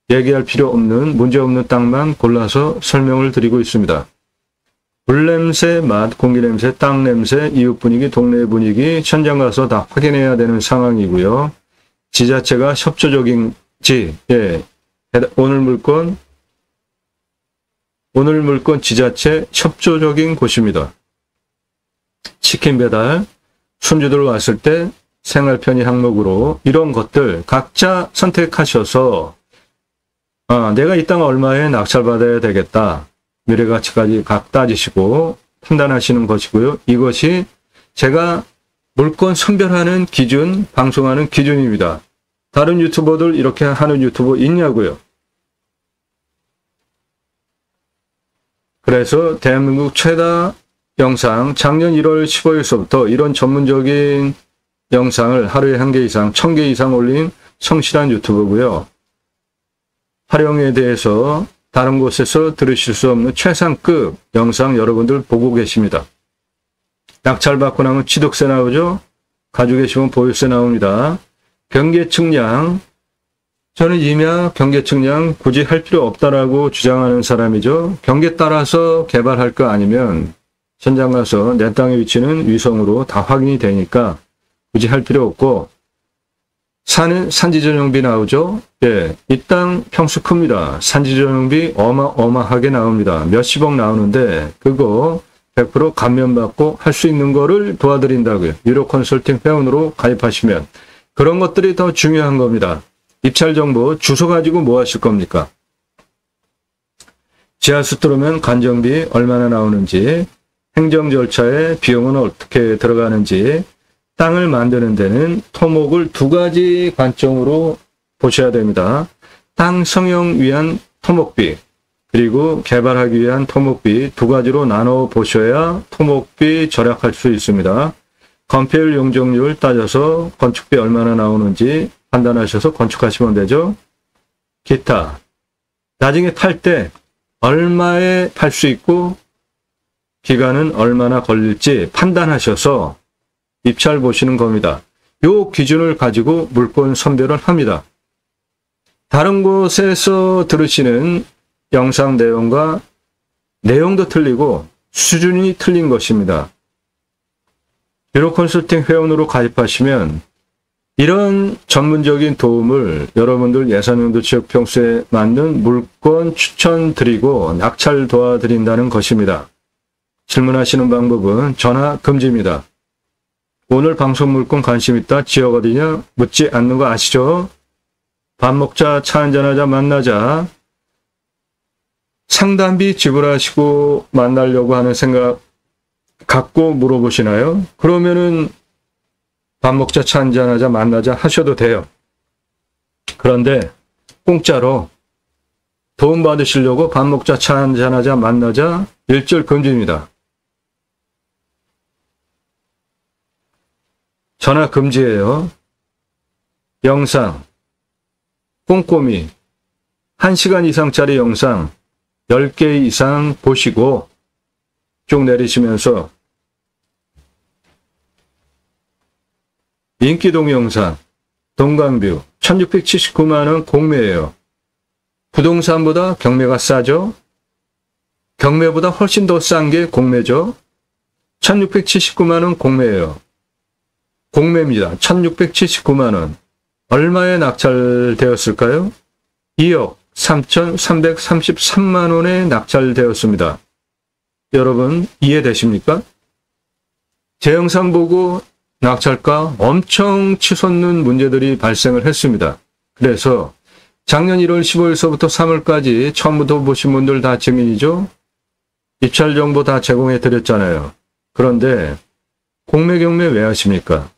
얘기할 필요 없는, 문제없는 땅만 골라서 설명을 드리고 있습니다. 물냄새, 맛, 공기냄새, 땅냄새, 이웃 분위기, 동네 분위기, 현장 가서 다 확인해야 되는 상황이고요. 지자체가 협조적인지, 예, 오늘 물건 지자체 협조적인 곳입니다. 치킨 배달, 손주들 왔을 때 생활 편의 항목으로 이런 것들 각자 선택하셔서 내가 이 땅 얼마에 낙찰받아야 되겠다. 미래가치까지 각 따지시고 판단하시는 것이고요. 이것이 제가 물건 선별하는 기준, 방송하는 기준입니다. 다른 유튜버들 이렇게 하는 유튜버 있냐고요. 그래서 대한민국 최다 영상, 작년 1월 15일서부터 이런 전문적인 영상을 하루에 1개 이상, 1000개 이상 올린 성실한 유튜버고요. 활용에 대해서 다른 곳에서 들으실 수 없는 최상급 영상 여러분들 보고 계십니다. 낙찰받고 나면 취득세 나오죠? 가지고 계시면 보유세 나옵니다. 경계 측량, 저는 임야 경계 측량 굳이 할 필요 없다라고 주장하는 사람이죠. 경계 따라서 개발할 거 아니면 현장 가서 내 땅의 위치는 위성으로 다 확인이 되니까 굳이 할 필요 없고, 산지전용비 나오죠? 예, 이 땅 평수 큽니다. 산지전용비 어마어마하게 나옵니다. 몇십억 나오는데 그거 100% 감면받고 할 수 있는 거를 도와드린다고요. 유료 컨설팅 회원으로 가입하시면 그런 것들이 더 중요한 겁니다. 입찰 정보 주소 가지고 뭐 하실 겁니까? 지하수 뚫으면 관정비 얼마나 나오는지, 행정 절차에 비용은 어떻게 들어가는지, 땅을 만드는 데는 토목을 두 가지 관점으로 보셔야 됩니다. 땅 성형 위한 토목비, 그리고 개발하기 위한 토목비 두 가지로 나눠 보셔야 토목비 절약할 수 있습니다. 건폐율 용적률 따져서 건축비 얼마나 나오는지 판단하셔서 건축하시면 되죠. 기타, 나중에 팔 때 얼마에 팔 수 있고 기간은 얼마나 걸릴지 판단하셔서 입찰 보시는 겁니다. 요 기준을 가지고 물건 선별을 합니다. 다른 곳에서 들으시는 영상 내용과 내용도 틀리고 수준이 틀린 것입니다. 유료 컨설팅 회원으로 가입하시면 이런 전문적인 도움을 여러분들 예산용도 지역 평수에 맞는 물건 추천드리고 낙찰 도와드린다는 것입니다. 질문하시는 방법은 전화 금지입니다. 오늘 방송 물건 관심 있다. 지역 어디냐? 묻지 않는 거 아시죠? 밥 먹자, 차 한잔하자, 만나자. 상담비 지불하시고 만나려고 하는 생각 갖고 물어보시나요? 그러면은 밥 먹자, 차 한잔하자, 만나자 하셔도 돼요. 그런데 공짜로 도움 받으시려고 밥 먹자, 차 한잔하자, 만나자 일절 금지입니다. 전화 금지예요. 영상 꼼꼼히 1시간 이상짜리 영상 10개 이상 보시고 쭉 내리시면서 인기 동영상 동강뷰 1679만원 공매예요. 부동산보다 경매가 싸죠? 경매보다 훨씬 더 싼 게 공매죠? 1679만원 공매예요. 공매입니다. 1679만원. 얼마에 낙찰되었을까요? 2억 3,333만원에 낙찰되었습니다. 여러분 이해되십니까? 제 영상 보고 낙찰가 엄청 치솟는 문제들이 발생을 했습니다. 그래서 작년 1월 15일서부터 3월까지 처음부터 보신 분들 다 증인이죠? 입찰 정보 다 제공해 드렸잖아요. 그런데 공매 경매 왜 하십니까?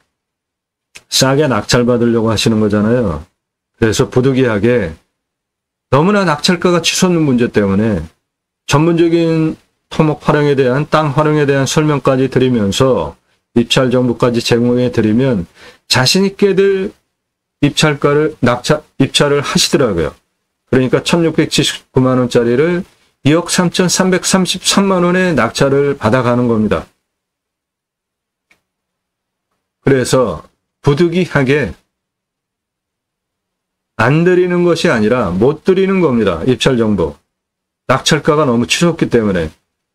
싸게 낙찰 받으려고 하시는 거잖아요. 그래서 부득이하게 너무나 낙찰가가 치솟는 문제 때문에 전문적인 토목 활용에 대한 땅 활용에 대한 설명까지 드리면서 입찰 정보까지 제공해 드리면 자신 있게들 입찰을 하시더라고요. 그러니까 1679만 원짜리를 2억 3,333만 원에 낙찰을 받아가는 겁니다. 그래서 부득이하게 안 드리는 것이 아니라 못 드리는 겁니다. 입찰 정보. 낙찰가가 너무 치솟기 때문에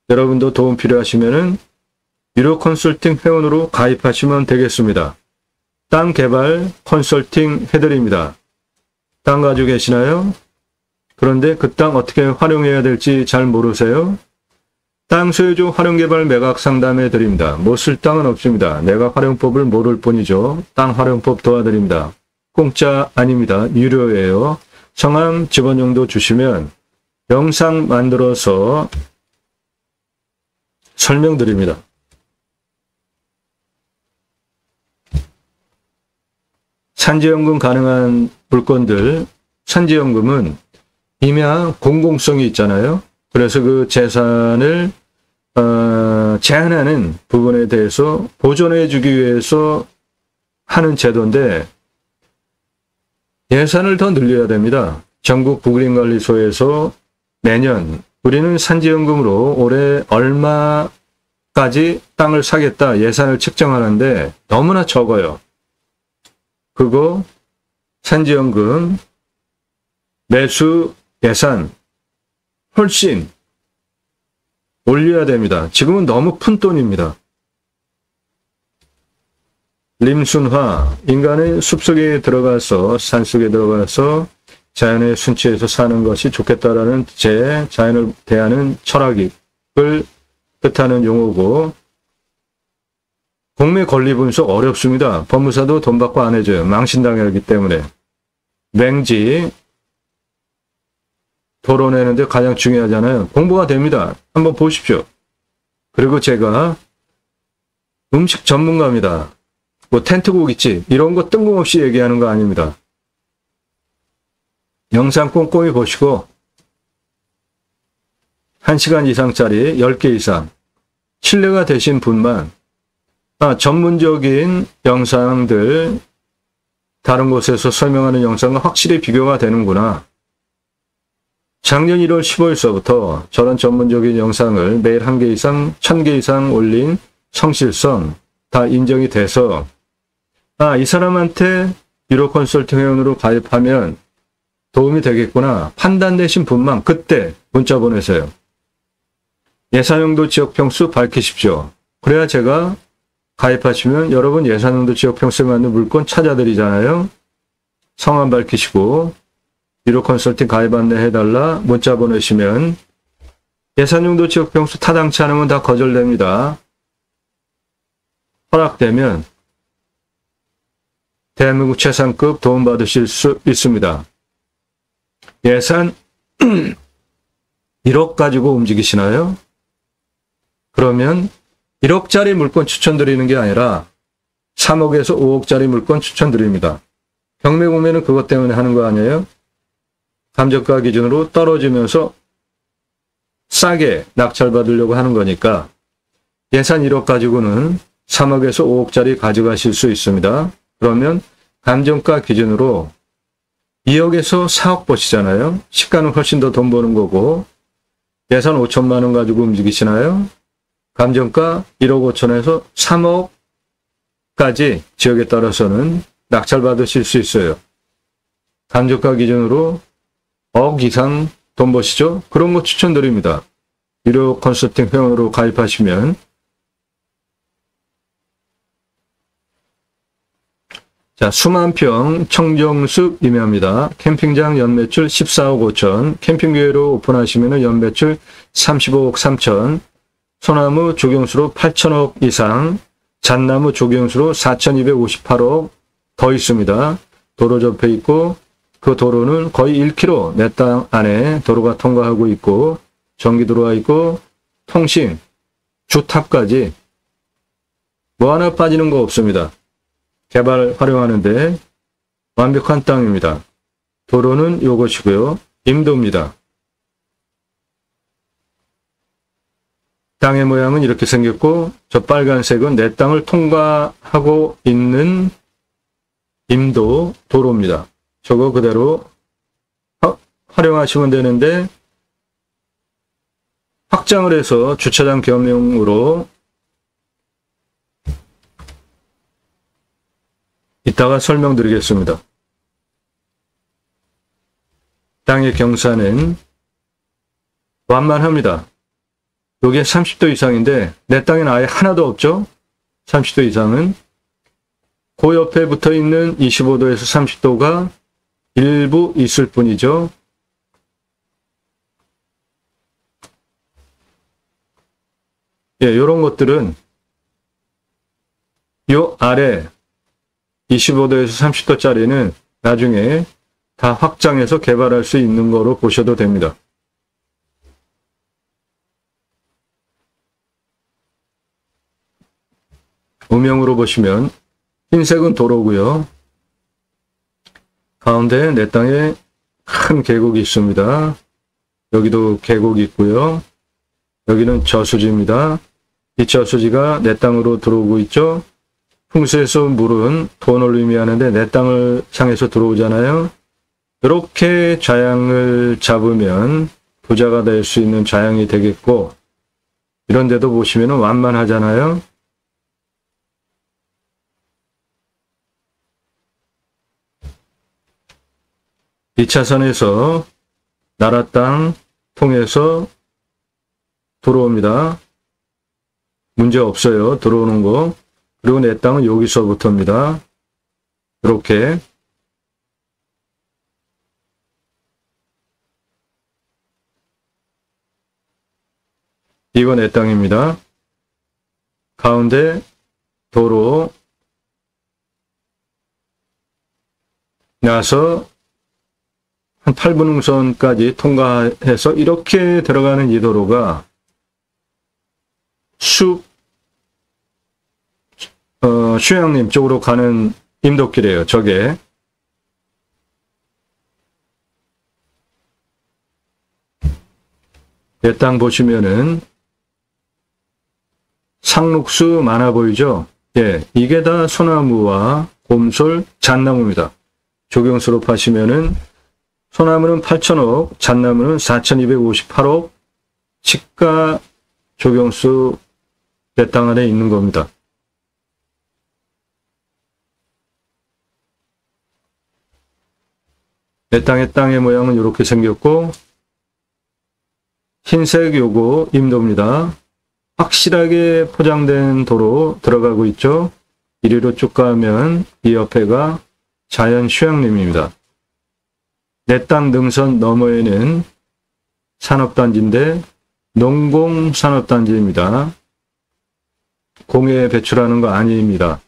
여러분도 도움 필요하시면은 유료 컨설팅 회원으로 가입하시면 되겠습니다. 땅 개발 컨설팅 해드립니다. 땅 가지고 계시나요? 그런데 그 땅 어떻게 활용해야 될지 잘 모르세요? 땅 소유주 활용개발 매각 상담해 드립니다. 못 쓸 땅은 없습니다. 내가 활용법을 모를 뿐이죠. 땅 활용법 도와드립니다. 공짜 아닙니다. 유료예요. 성함, 집원용도 주시면 영상 만들어서 설명드립니다. 산지연금 가능한 물건들, 산지연금은 임야 공공성이 있잖아요. 그래서 그 재산을 제한하는 부분에 대해서 보존해 주기 위해서 하는 제도인데 예산을 더 늘려야 됩니다. 전국 부그린관리소에서 매년 우리는 산지연금으로 올해 얼마까지 땅을 사겠다 예산을 책정하는데 너무나 적어요. 그거 산지연금 매수 예산 훨씬 올려야 됩니다. 지금은 너무 푼 돈입니다. 림순화, 인간의 숲속에 들어가서 산속에 들어가서 자연의 순치에서 사는 것이 좋겠다라는 제 자연을 대하는 철학을 뜻하는 용어고 공매 권리 분석 어렵습니다. 법무사도 돈 받고 안 해줘요. 망신당하기 때문에. 맹지 토론내는데 가장 중요하잖아요. 공부가 됩니다. 한번 보십시오. 그리고 제가 음식 전문가입니다. 뭐 텐트고깃집 이런 거 뜬금없이 얘기하는 거 아닙니다. 영상 꼼꼼히 보시고 1시간 이상짜리 10개 이상 신뢰가 되신 분만 전문적인 영상들 다른 곳에서 설명하는 영상과 확실히 비교가 되는구나. 작년 1월 15일서부터 저런 전문적인 영상을 매일 1개 이상, 1000개 이상 올린 성실성 다 인정이 돼서 이 사람한테 유료 컨설팅 회원으로 가입하면 도움이 되겠구나 판단되신 분만 그때 문자 보내세요. 예산용도 지역평수 밝히십시오. 그래야 제가 가입하시면 여러분 예산용도 지역평수에 맞는 물건 찾아드리잖아요. 성함 밝히시고 유료 컨설팅 가입 안내해달라 문자 보내시면 예산용도 지역평수 타당치 않으면 다 거절됩니다. 허락되면 대한민국 최상급 도움받으실 수 있습니다. 예산 1억 가지고 움직이시나요? 그러면 1억짜리 물건 추천드리는 게 아니라 3억에서 5억짜리 물건 추천드립니다. 경매공매는 그것 때문에 하는 거 아니에요? 감정가 기준으로 떨어지면서 싸게 낙찰받으려고 하는 거니까 예산 1억 가지고는 3억에서 5억짜리 가져가실 수 있습니다. 그러면 감정가 기준으로 2억에서 4억 버시잖아요. 시가는 훨씬 더 돈 버는 거고 예산 5천만 원 가지고 움직이시나요? 감정가 1억 5천에서 3억까지 지역에 따라서는 낙찰받으실 수 있어요. 감정가 기준으로 억 이상 돈 버시죠? 그런 거 추천드립니다. 유료 컨설팅 회원으로 가입하시면 자, 수만평 청정숲 임야입니다. 캠핑장 연매출 14억 5천, 캠핑교회로 오픈하시면 연매출 35억 3천, 소나무 조경수로 8천억 이상, 잣나무 조경수로 4,258억 더 있습니다. 도로 접해 있고 그 도로는 거의 1km 내 땅 안에 도로가 통과하고 있고 전기 들어와 있고 통신, 주탑까지 뭐 하나 빠지는 거 없습니다. 개발 활용하는데 완벽한 땅입니다. 도로는 요것이고요. 임도입니다. 땅의 모양은 이렇게 생겼고 저 빨간색은 내 땅을 통과하고 있는 임도 도로입니다. 저거 그대로 활용하시면 되는데 확장을 해서 주차장 겸용으로 이따가 설명드리겠습니다. 땅의 경사는 완만합니다. 여기에 30도 이상인데 내 땅에는 아예 하나도 없죠. 30도 이상은 그 옆에 붙어 있는 25도에서 30도가 일부 있을 뿐이죠. 예, 이런 것들은 요 아래 25도에서 30도짜리는 나중에 다 확장해서 개발할 수 있는 거로 보셔도 됩니다. 우명으로 보시면 흰색은 도로고요. 가운데 내 땅에 큰 계곡이 있습니다. 여기도 계곡이 있고요. 여기는 저수지입니다. 이 저수지가 내 땅으로 들어오고 있죠. 풍수에서 물은 돈을 의미하는데 내 땅을 향해서 들어오잖아요. 이렇게 좌양을 잡으면 부자가 될 수 있는 좌양이 되겠고 이런 데도 보시면 완만하잖아요. 이 차선에서 나라 땅 통해서 들어옵니다. 문제 없어요. 들어오는 거. 그리고 내 땅은 여기서부터입니다. 이렇게. 이거 내 땅입니다. 가운데 도로 나서 한 8분흥선까지 통과해서 이렇게 들어가는 이 도로가 휴양림 쪽으로 가는 임도길이에요. 저게. 내 땅 보시면은 상록수 많아 보이죠? 예, 이게 다 소나무와 곰솔, 잣나무입니다. 조경수로 파시면은 소나무는 8천억, 잣나무는 4,258억, 시가 조경수 내 땅 안에 있는 겁니다. 내 땅의 모양은 이렇게 생겼고, 흰색 요거 임도입니다. 확실하게 포장된 도로 들어가고 있죠. 이리로 쭉 가면 이 옆에가 자연 휴양림입니다. 내 땅 능선 너머에는 산업단지인데 농공산업단지입니다. 공해 배출하는 거 아닙니다.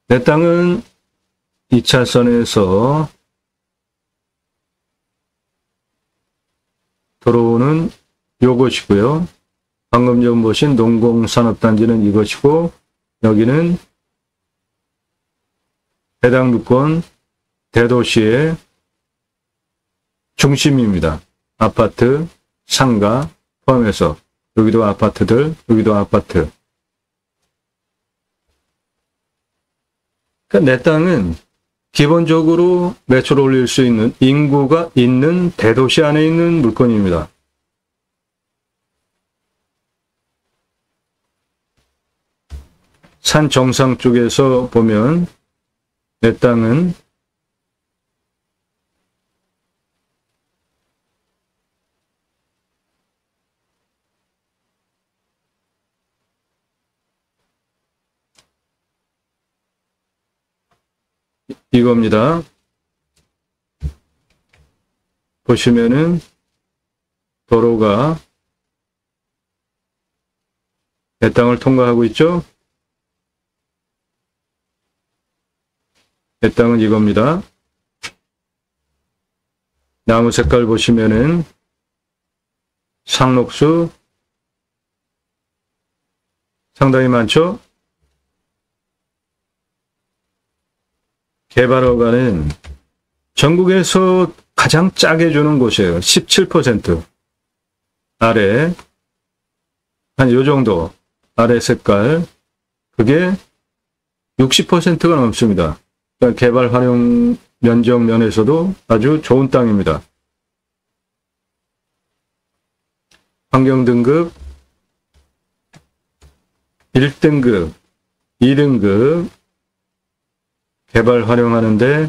내 땅은 2차선에서 도로는 요것이고요. 방금 전 보신 농공산업단지는 이것이고, 여기는 해당 주권 대도시의 중심입니다. 아파트, 상가 포함해서 여기도 아파트들, 여기도 아파트. 그러니까 내 땅은 기본적으로 매출을 올릴 수 있는 인구가 있는 대도시 안에 있는 물건입니다. 산 정상 쪽에서 보면 내 땅은 이겁니다. 보시면은 도로가 내 땅을 통과하고 있죠? 내 땅은 이겁니다. 나무 색깔 보시면은 상록수 상당히 많죠? 개발허가는 전국에서 가장 짜게 주는 곳이에요. 17%. 아래 한 요 정도 아래 색깔 그게 60%가 넘습니다. 그러니까 개발 활용 면적 면에서도 아주 좋은 땅입니다. 환경등급 1등급, 2등급 개발 활용하는데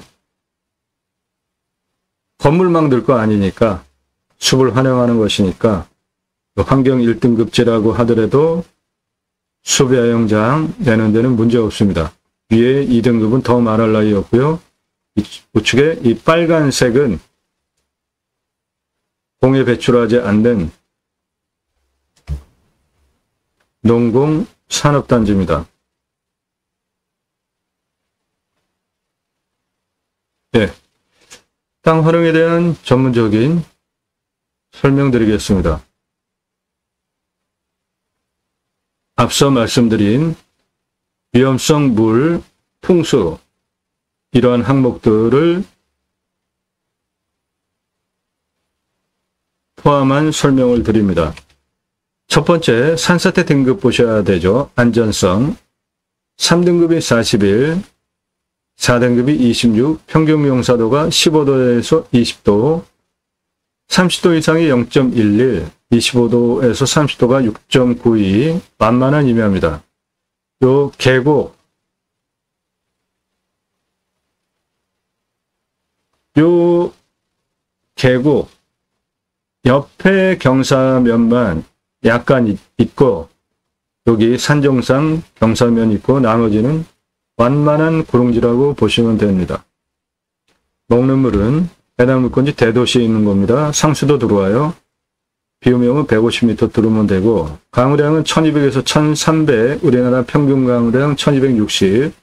건물 만들 거 아니니까 숲을 활용하는 것이니까 환경 1등급지라고 하더라도 숲야영장 내는 데는 문제 없습니다. 위에 2등급은 더 말할 나위 없고요. 우측에 이 빨간색은 공해 배출하지 않는 농공산업단지입니다. 네, 땅 활용에 대한 전문적인 설명드리겠습니다. 앞서 말씀드린 위험성 물, 풍수 이러한 항목들을 포함한 설명을 드립니다. 첫 번째, 산사태 등급 보셔야 되죠. 안전성 3등급이 41, 4등급이 26, 평균 미용사도가 15도에서 20도, 30도 이상이 0.11, 25도에서 30도가 6.92, 만만한 임야입니다. 요 계곡, 옆에 경사면만 약간 있고 여기 산정상 경사면 있고 나머지는 완만한 구릉지라고 보시면 됩니다. 먹는 물은 해당 물건지 대도시에 있는 겁니다. 상수도 들어와요. 비 오면 150m 들어오면 되고 강우량은 1200에서 1300, 우리나라 평균 강우량 1260,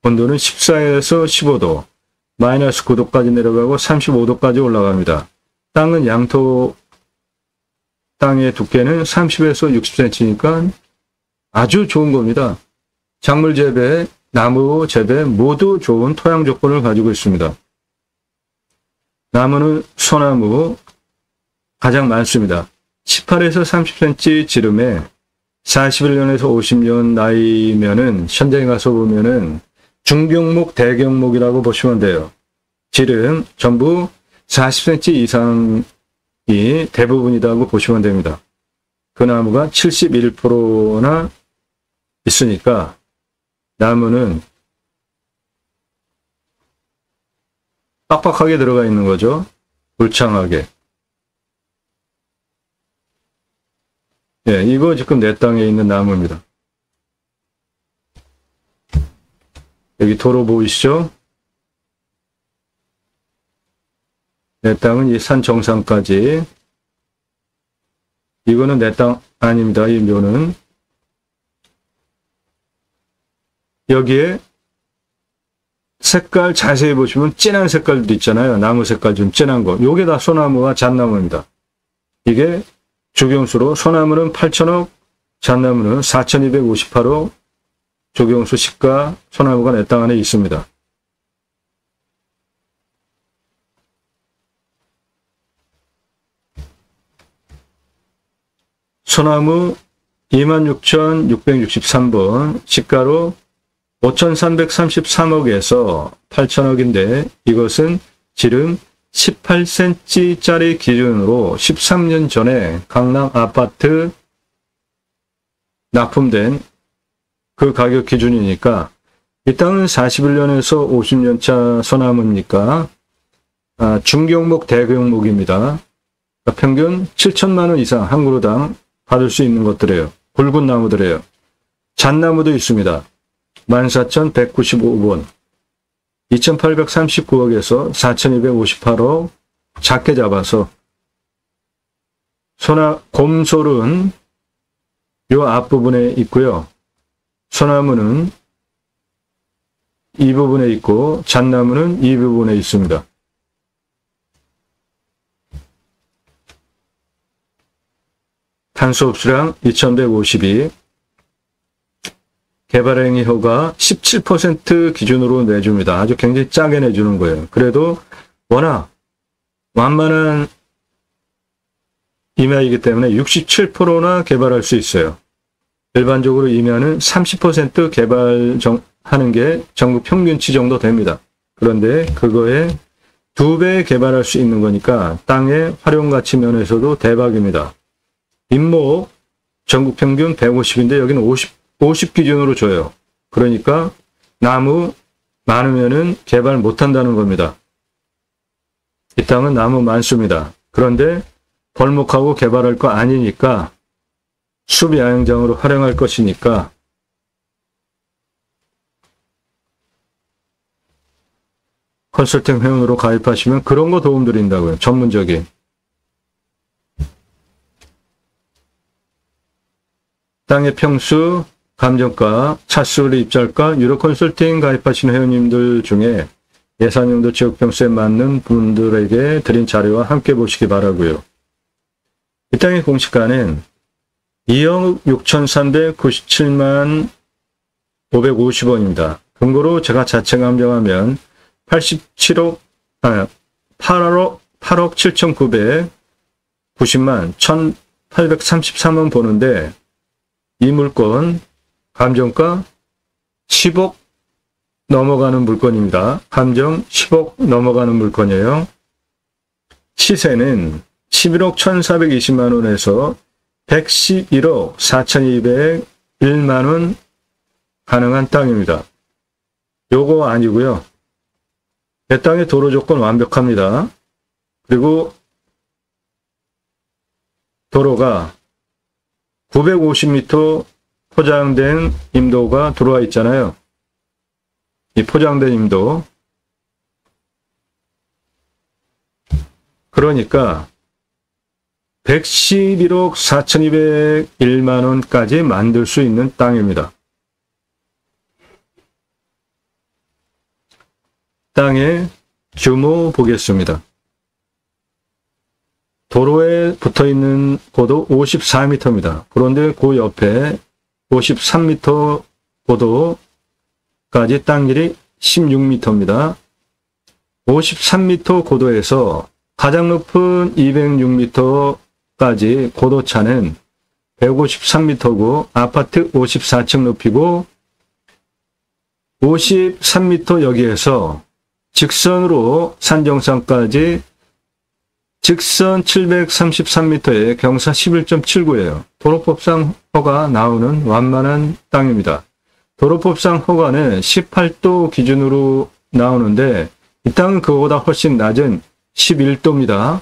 온도는 14에서 15도, 마이너스 9도까지 내려가고 35도까지 올라갑니다. 땅은 양토 땅의 두께는 30에서 60cm니까 아주 좋은 겁니다. 작물 재배, 나무 재배 모두 좋은 토양 조건을 가지고 있습니다. 나무는 소나무 가장 많습니다. 18에서 30cm 지름에 41년에서 50년 나이면은 현장에 가서 보면은 중경목, 대경목이라고 보시면 돼요. 지름 전부 40cm 이상이 대부분이라고 보시면 됩니다. 그 나무가 71%나 있으니까 나무는 빡빡하게 들어가 있는 거죠. 울창하게. 예, 이거 지금 내 땅에 있는 나무입니다. 여기 도로 보이시죠? 내 땅은 이 산 정상까지. 이거는 내 땅 아닙니다. 이 묘는. 여기에 색깔 자세히 보시면 진한 색깔도 있잖아요. 나무 색깔 좀 진한 거. 요게 다 소나무와 잣나무입니다. 이게 조경수로 소나무는 8천억, 잣나무는 4258억, 조경수 시가 소나무가 내 땅 안에 있습니다. 소나무 26,663번, 시가로 5,333억에서 8천억인데 이것은 지름 18cm짜리 기준으로 13년 전에 강남 아파트 납품된 그 가격 기준이니까 이 땅은 41년에서 50년차 소나무입니까? 중경목, 대경목입니다. 평균 7천만 원 이상 한 그루당 받을 수 있는 것들이에요. 굵은 나무들이에요. 잣나무도 있습니다. 14,195번, 2,839억에서 4,258억 작게 잡아서 곰솔은 요 앞부분에 있고요. 소나무는 이 부분에 있고 잣나무는 이 부분에 있습니다. 탄소 흡수량 2152, 개발행위 효과 17% 기준으로 내줍니다. 아주 굉장히 짜게 내주는 거예요. 그래도 워낙 완만한 임야이기 때문에 67%나 개발할 수 있어요. 일반적으로 임야는 30% 개발하는 게 전국 평균치 정도 됩니다. 그런데 그거에 2배 개발할 수 있는 거니까 땅의 활용가치 면에서도 대박입니다. 임목 전국 평균 150인데 여기는 50 기준으로 줘요. 그러니까 나무 많으면은 개발 못한다는 겁니다. 이 땅은 나무 많습니다. 그런데 벌목하고 개발할 거 아니니까 숲 야영장으로 활용할 것이니까 컨설팅 회원으로 가입하시면 그런 거 도움 드린다고요. 전문적인. 땅의 평수, 감정가, 차수리 입찰가, 유로 컨설팅 가입하시는 회원님들 중에 예산용도 지역평수에 맞는 분들에게 드린 자료와 함께 보시기 바라고요. 이 땅의 공시가는 2억 6,397만 550원입니다. 근거로 제가 자체 감정하면 8억 7,990만 1,833원 보는데 이 물건 감정가 10억 넘어가는 물건입니다. 감정 10억 넘어가는 물건이에요. 시세는 11억 1,420만 원에서 111억 4,201만 원 가능한 땅입니다. 요거 아니고요. 내 땅의 도로 조건 완벽합니다. 그리고 도로가 950m 포장된 임도가 들어와 있잖아요. 이 포장된 임도. 그러니까 111억 4,201만 원까지 만들 수 있는 땅입니다. 땅의 규모 보겠습니다. 도로에 붙어있는 고도 54m입니다. 그런데 그 옆에 53m 고도까지 땅길이 16m입니다. 53m 고도에서 가장 높은 206m까지 고도차는 153m고 아파트 54층 높이고 53m 여기에서 직선으로 산 정상까지 직선 733m에 경사 11.79예요. 도로법상 허가 나오는 완만한 땅입니다. 도로법상 허가는 18도 기준으로 나오는데 이 땅은 그거보다 훨씬 낮은 11도입니다.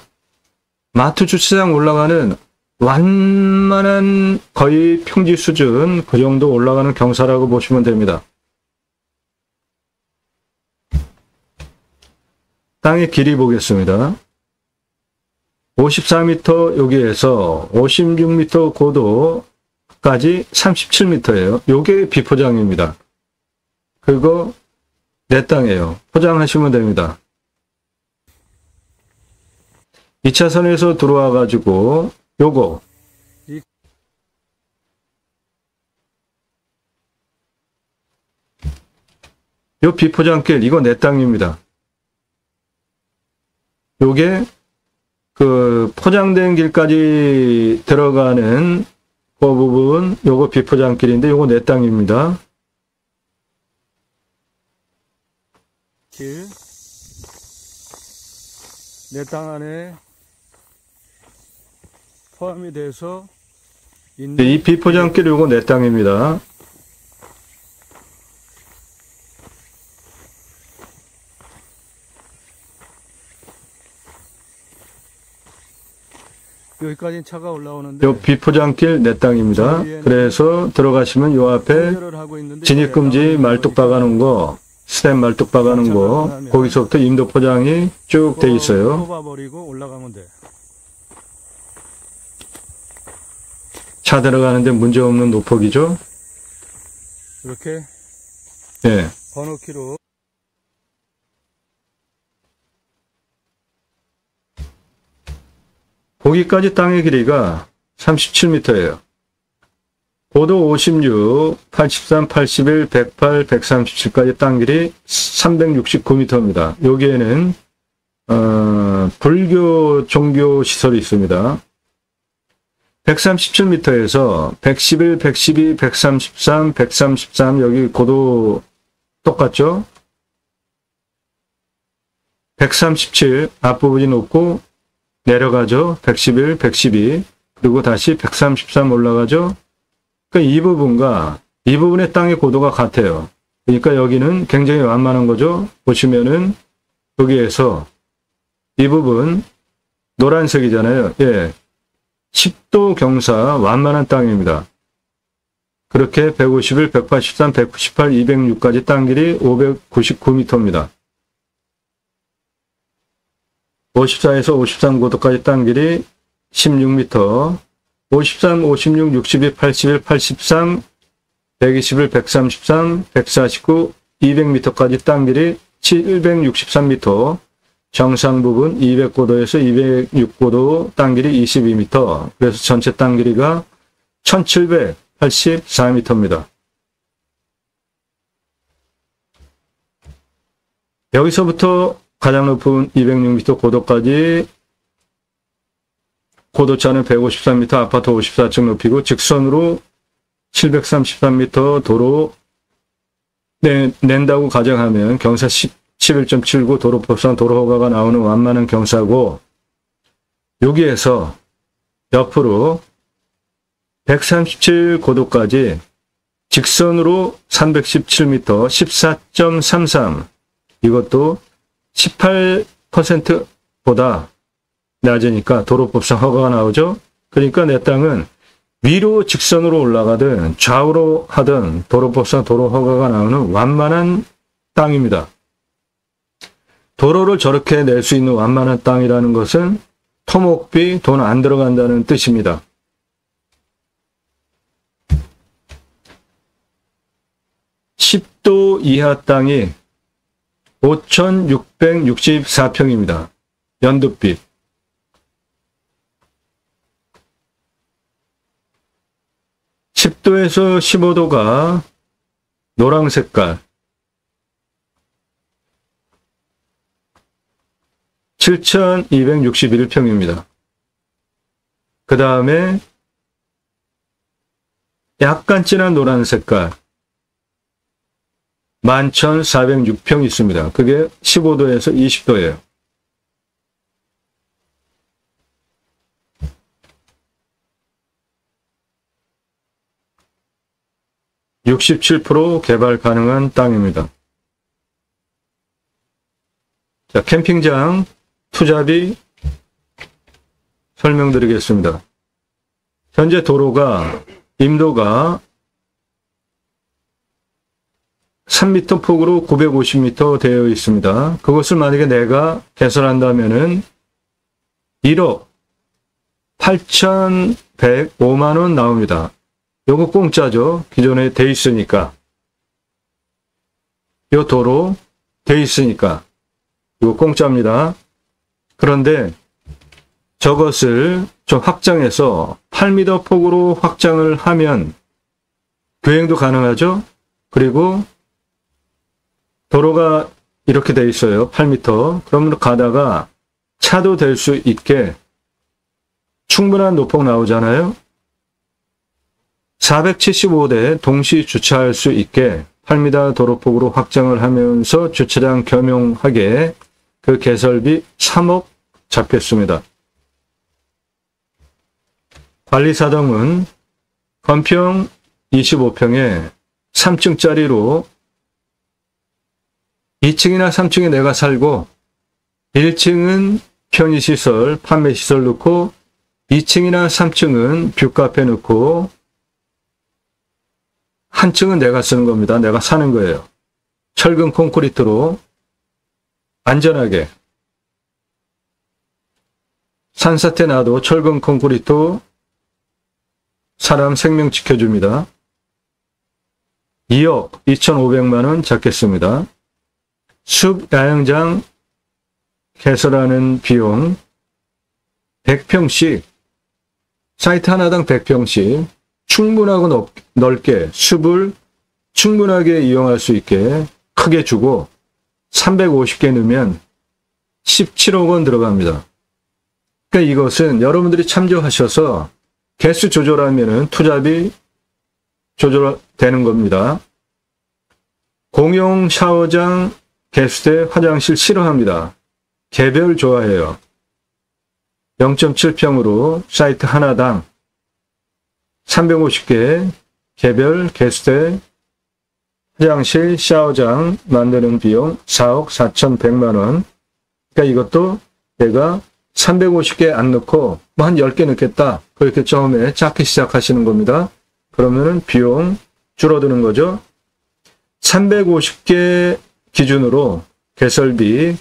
마트 주차장 올라가는 완만한 거의 평지 수준 그 정도 올라가는 경사라고 보시면 됩니다. 땅의 길이 보겠습니다. 54m 여기에서 56m 고도까지 37m예요. 요게 비포장입니다. 그거 내 땅이에요. 포장하시면 됩니다. 2차선에서 들어와 가지고 요거 요 비포장길 이거 내 땅입니다. 요게 그 포장된 길까지 들어가는 그 부분 요거 비포장길인데 요거 내 땅입니다. 길, 내 땅 안에 포함이 돼서 있는 이 비포장길 요거 내 땅입니다. 여기까지 차가 올라오는데 요 비포장길 내 땅입니다. 그래서 들어가시면 요 앞에 운전을 하고 있는데 진입금지 말뚝 박아놓은 거, 스탬 말뚝 박아놓은 거, 거기서부터 임도 포장이 쭉 돼 있어요. 뽑아버리고 올라가면 돼. 차 들어가는데 문제없는 노폭이죠. 이렇게 예. 번호키로 거기까지 땅의 길이가 37m예요. 고도 56, 83, 81, 108, 137까지 땅 길이 369m입니다. 여기에는 불교 종교 시설이 있습니다. 137m에서 111, 112, 133, 133 여기 고도 똑같죠? 137 앞부분이 높고 내려가죠. 111, 112 그리고 다시 133 올라가죠. 그러니까 이 부분과 이 부분의 땅의 고도가 같아요. 그러니까 여기는 굉장히 완만한 거죠. 보시면은 여기에서 이 부분 노란색이잖아요. 예. 10도 경사 완만한 땅입니다. 그렇게 151, 183, 198, 206까지 땅 길이 599m입니다. 54에서 53고도까지 땅 길이 16m, 53, 56, 62, 81, 83, 121, 133, 149, 200m까지 땅 길이 763m, 정상 부분 200고도에서 206고도 땅 길이 22m, 그래서 전체 땅 길이가 1784m입니다. 여기서부터 가장 높은 206m 고도까지 고도차는 153m, 아파트 54층 높이고 직선으로 733m 도로 낸다고 가정하면 경사 11.79 도로법상 도로허가가 나오는 완만한 경사고 여기에서 옆으로 137 고도까지 직선으로 317m 14.33 이것도 18%보다 낮으니까 도로법상 허가가 나오죠. 그러니까 내 땅은 위로 직선으로 올라가든 좌우로 하든 도로법상 도로 허가가 나오는 완만한 땅입니다. 도로를 저렇게 낼 수 있는 완만한 땅이라는 것은 토목비, 돈 안 들어간다는 뜻입니다. (10도) 이하 땅이 5,664평입니다. 연두빛. (10도에서) (15도가) 노랑 색깔. 7,261평입니다. 그 다음에 약간 진한 노란 색깔 11,406평 있습니다. 그게 15도에서 20도예요. (67% 개발 가능한 땅입니다. 자, 캠핑장 투자비 설명드리겠습니다. 현재 도로가 임도가 3m 폭으로 950m 되어 있습니다. 그것을 만약에 내가 개설한다면은 1억 8,105만 원 나옵니다. 요거 공짜죠. 기존에 돼 있으니까. 요 도로 돼 있으니까. 이거 공짜입니다. 그런데 저것을 좀 확장해서 8m 폭으로 확장을 하면 교행도 가능하죠. 그리고 도로가 이렇게 돼 있어요. 8m. 그러면 가다가 차도 될 수 있게 충분한 노폭 나오잖아요. 475대 동시 주차할 수 있게 8m 도로폭으로 확장을 하면서 주차장 겸용하게 그 개설비 3억 잡겠습니다. 관리사동은 건평 25평에 3층짜리로 2층이나 3층에 내가 살고 1층은 편의시설, 판매시설 넣고 2층이나 3층은 뷰카페 넣고 한 층은 내가 쓰는 겁니다. 내가 사는 거예요. 철근 콘크리트로 안전하게 산사태 나도 철근 콘크리트 사람 생명 지켜줍니다. 2억 2,500만 원 잡겠습니다. 숲 야영장 개설하는 비용 100평씩 사이트 하나당 100평씩 충분하고 넓게 숲을 충분하게 이용할 수 있게 크게 주고 350개 넣으면 17억 원 들어갑니다. 그러니까 이것은 여러분들이 참조하셔서 개수 조절하면은 투자비 조절되는 겁니다. 공용 샤워장, 개수대, 화장실 싫어합니다. 개별 좋아해요. 0.7평으로 사이트 하나당 350개 개별 개수대, 화장실, 샤워장 만드는 비용 4억 4,100만 원. 그러니까 이것도 내가 350개 안 넣고 뭐 한 10개 넣겠다. 그렇게 처음에 작게 시작하시는 겁니다. 그러면은 비용 줄어드는 거죠. 350개 기준으로 개설비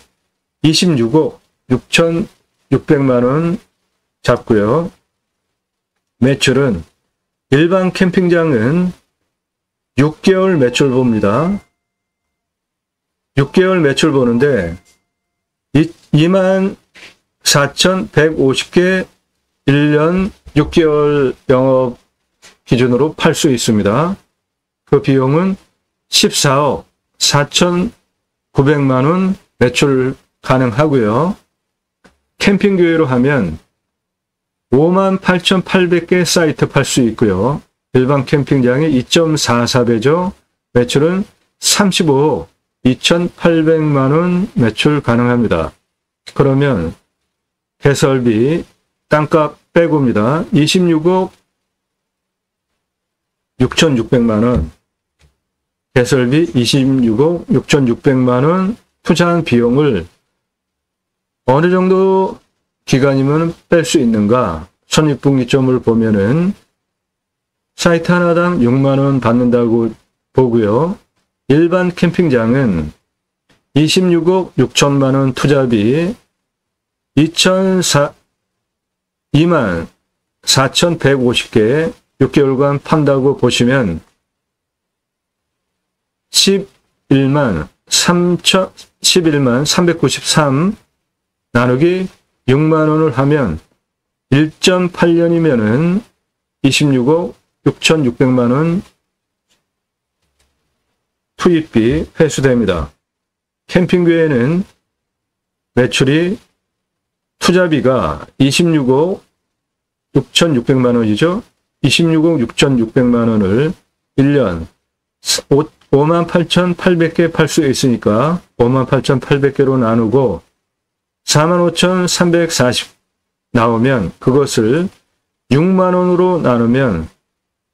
26억 6,600만 원 잡고요. 매출은 일반 캠핑장은 6개월 매출 봅니다. 6개월 매출 보는데 24,150개 1년 6개월 영업 기준으로 팔 수 있습니다. 그 비용은 14억 4,900만 원 매출 가능하고요. 캠핑교회로 하면 58,800개 사이트 팔 수 있고요. 일반 캠핑장의 2.44배죠. 매출은 35억 2,800만 원 매출 가능합니다. 그러면 개설비 땅값 빼고입니다. 26억 6,600만 원. 개설비 26억 6,600만 원 투자한 비용을 어느 정도 기간이면 뺄 수 있는가? 손익분기점을 보면은 사이트 하나당 6만 원 받는다고 보고요. 일반 캠핑장은 26억 6천만 원 투자비 2만 4,150개 6개월간 판다고 보시면 11만 393 나누기 6만 원을 하면 1.8년이면은 26억 6,600만 원 투입비 회수됩니다. 캠핑교회는 매출이 투자비가 26억 6,600만 원이죠. 26억 6,600만 원을 1년 58,800개 팔 수 있으니까 58,800개로 나누고 45,340 나오면 그것을 6만 원으로 나누면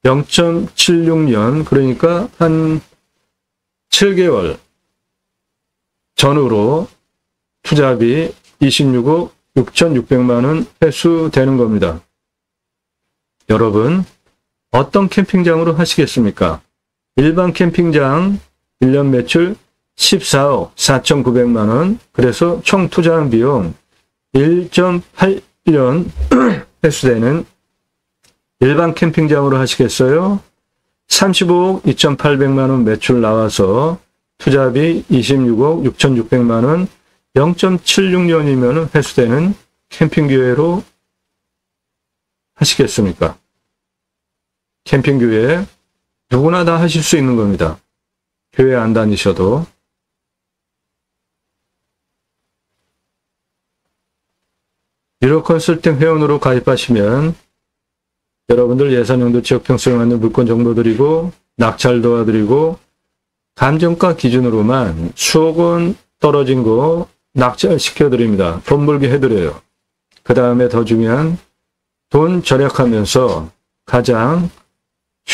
0.76년 그러니까 한 7개월 전후로 투자비 26억 6,600만 원 회수되는 겁니다. 여러분 어떤 캠핑장으로 하시겠습니까? 일반 캠핑장 1년 매출 14억 4,900만 원 그래서 총 투자한 비용 1.8년 회수되는 일반 캠핑장으로 하시겠어요? 35억 2,800만 원 매출 나와서 투자비 26억 6,600만 원 0.76년이면 회수되는 캠핑교회로 하시겠습니까? 캠핑교회 누구나 다 하실 수 있는 겁니다. 교회 안 다니셔도. 유로 컨설팅 회원으로 가입하시면 여러분들 예산용도 지역평 수용하는 물건 정보 드리고 낙찰 도와드리고 감정가 기준으로만 수억 원 떨어진 거 낙찰 시켜드립니다. 돈 벌게 해드려요. 그 다음에 더 중요한 돈 절약하면서 가장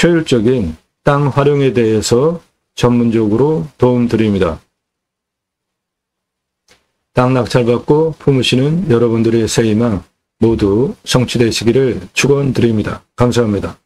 효율적인 땅 활용에 대해서 전문적으로 도움 드립니다. 땅 낙찰받고 품으시는 여러분들의 새 희망 모두 성취되시기를 축원드립니다. 감사합니다.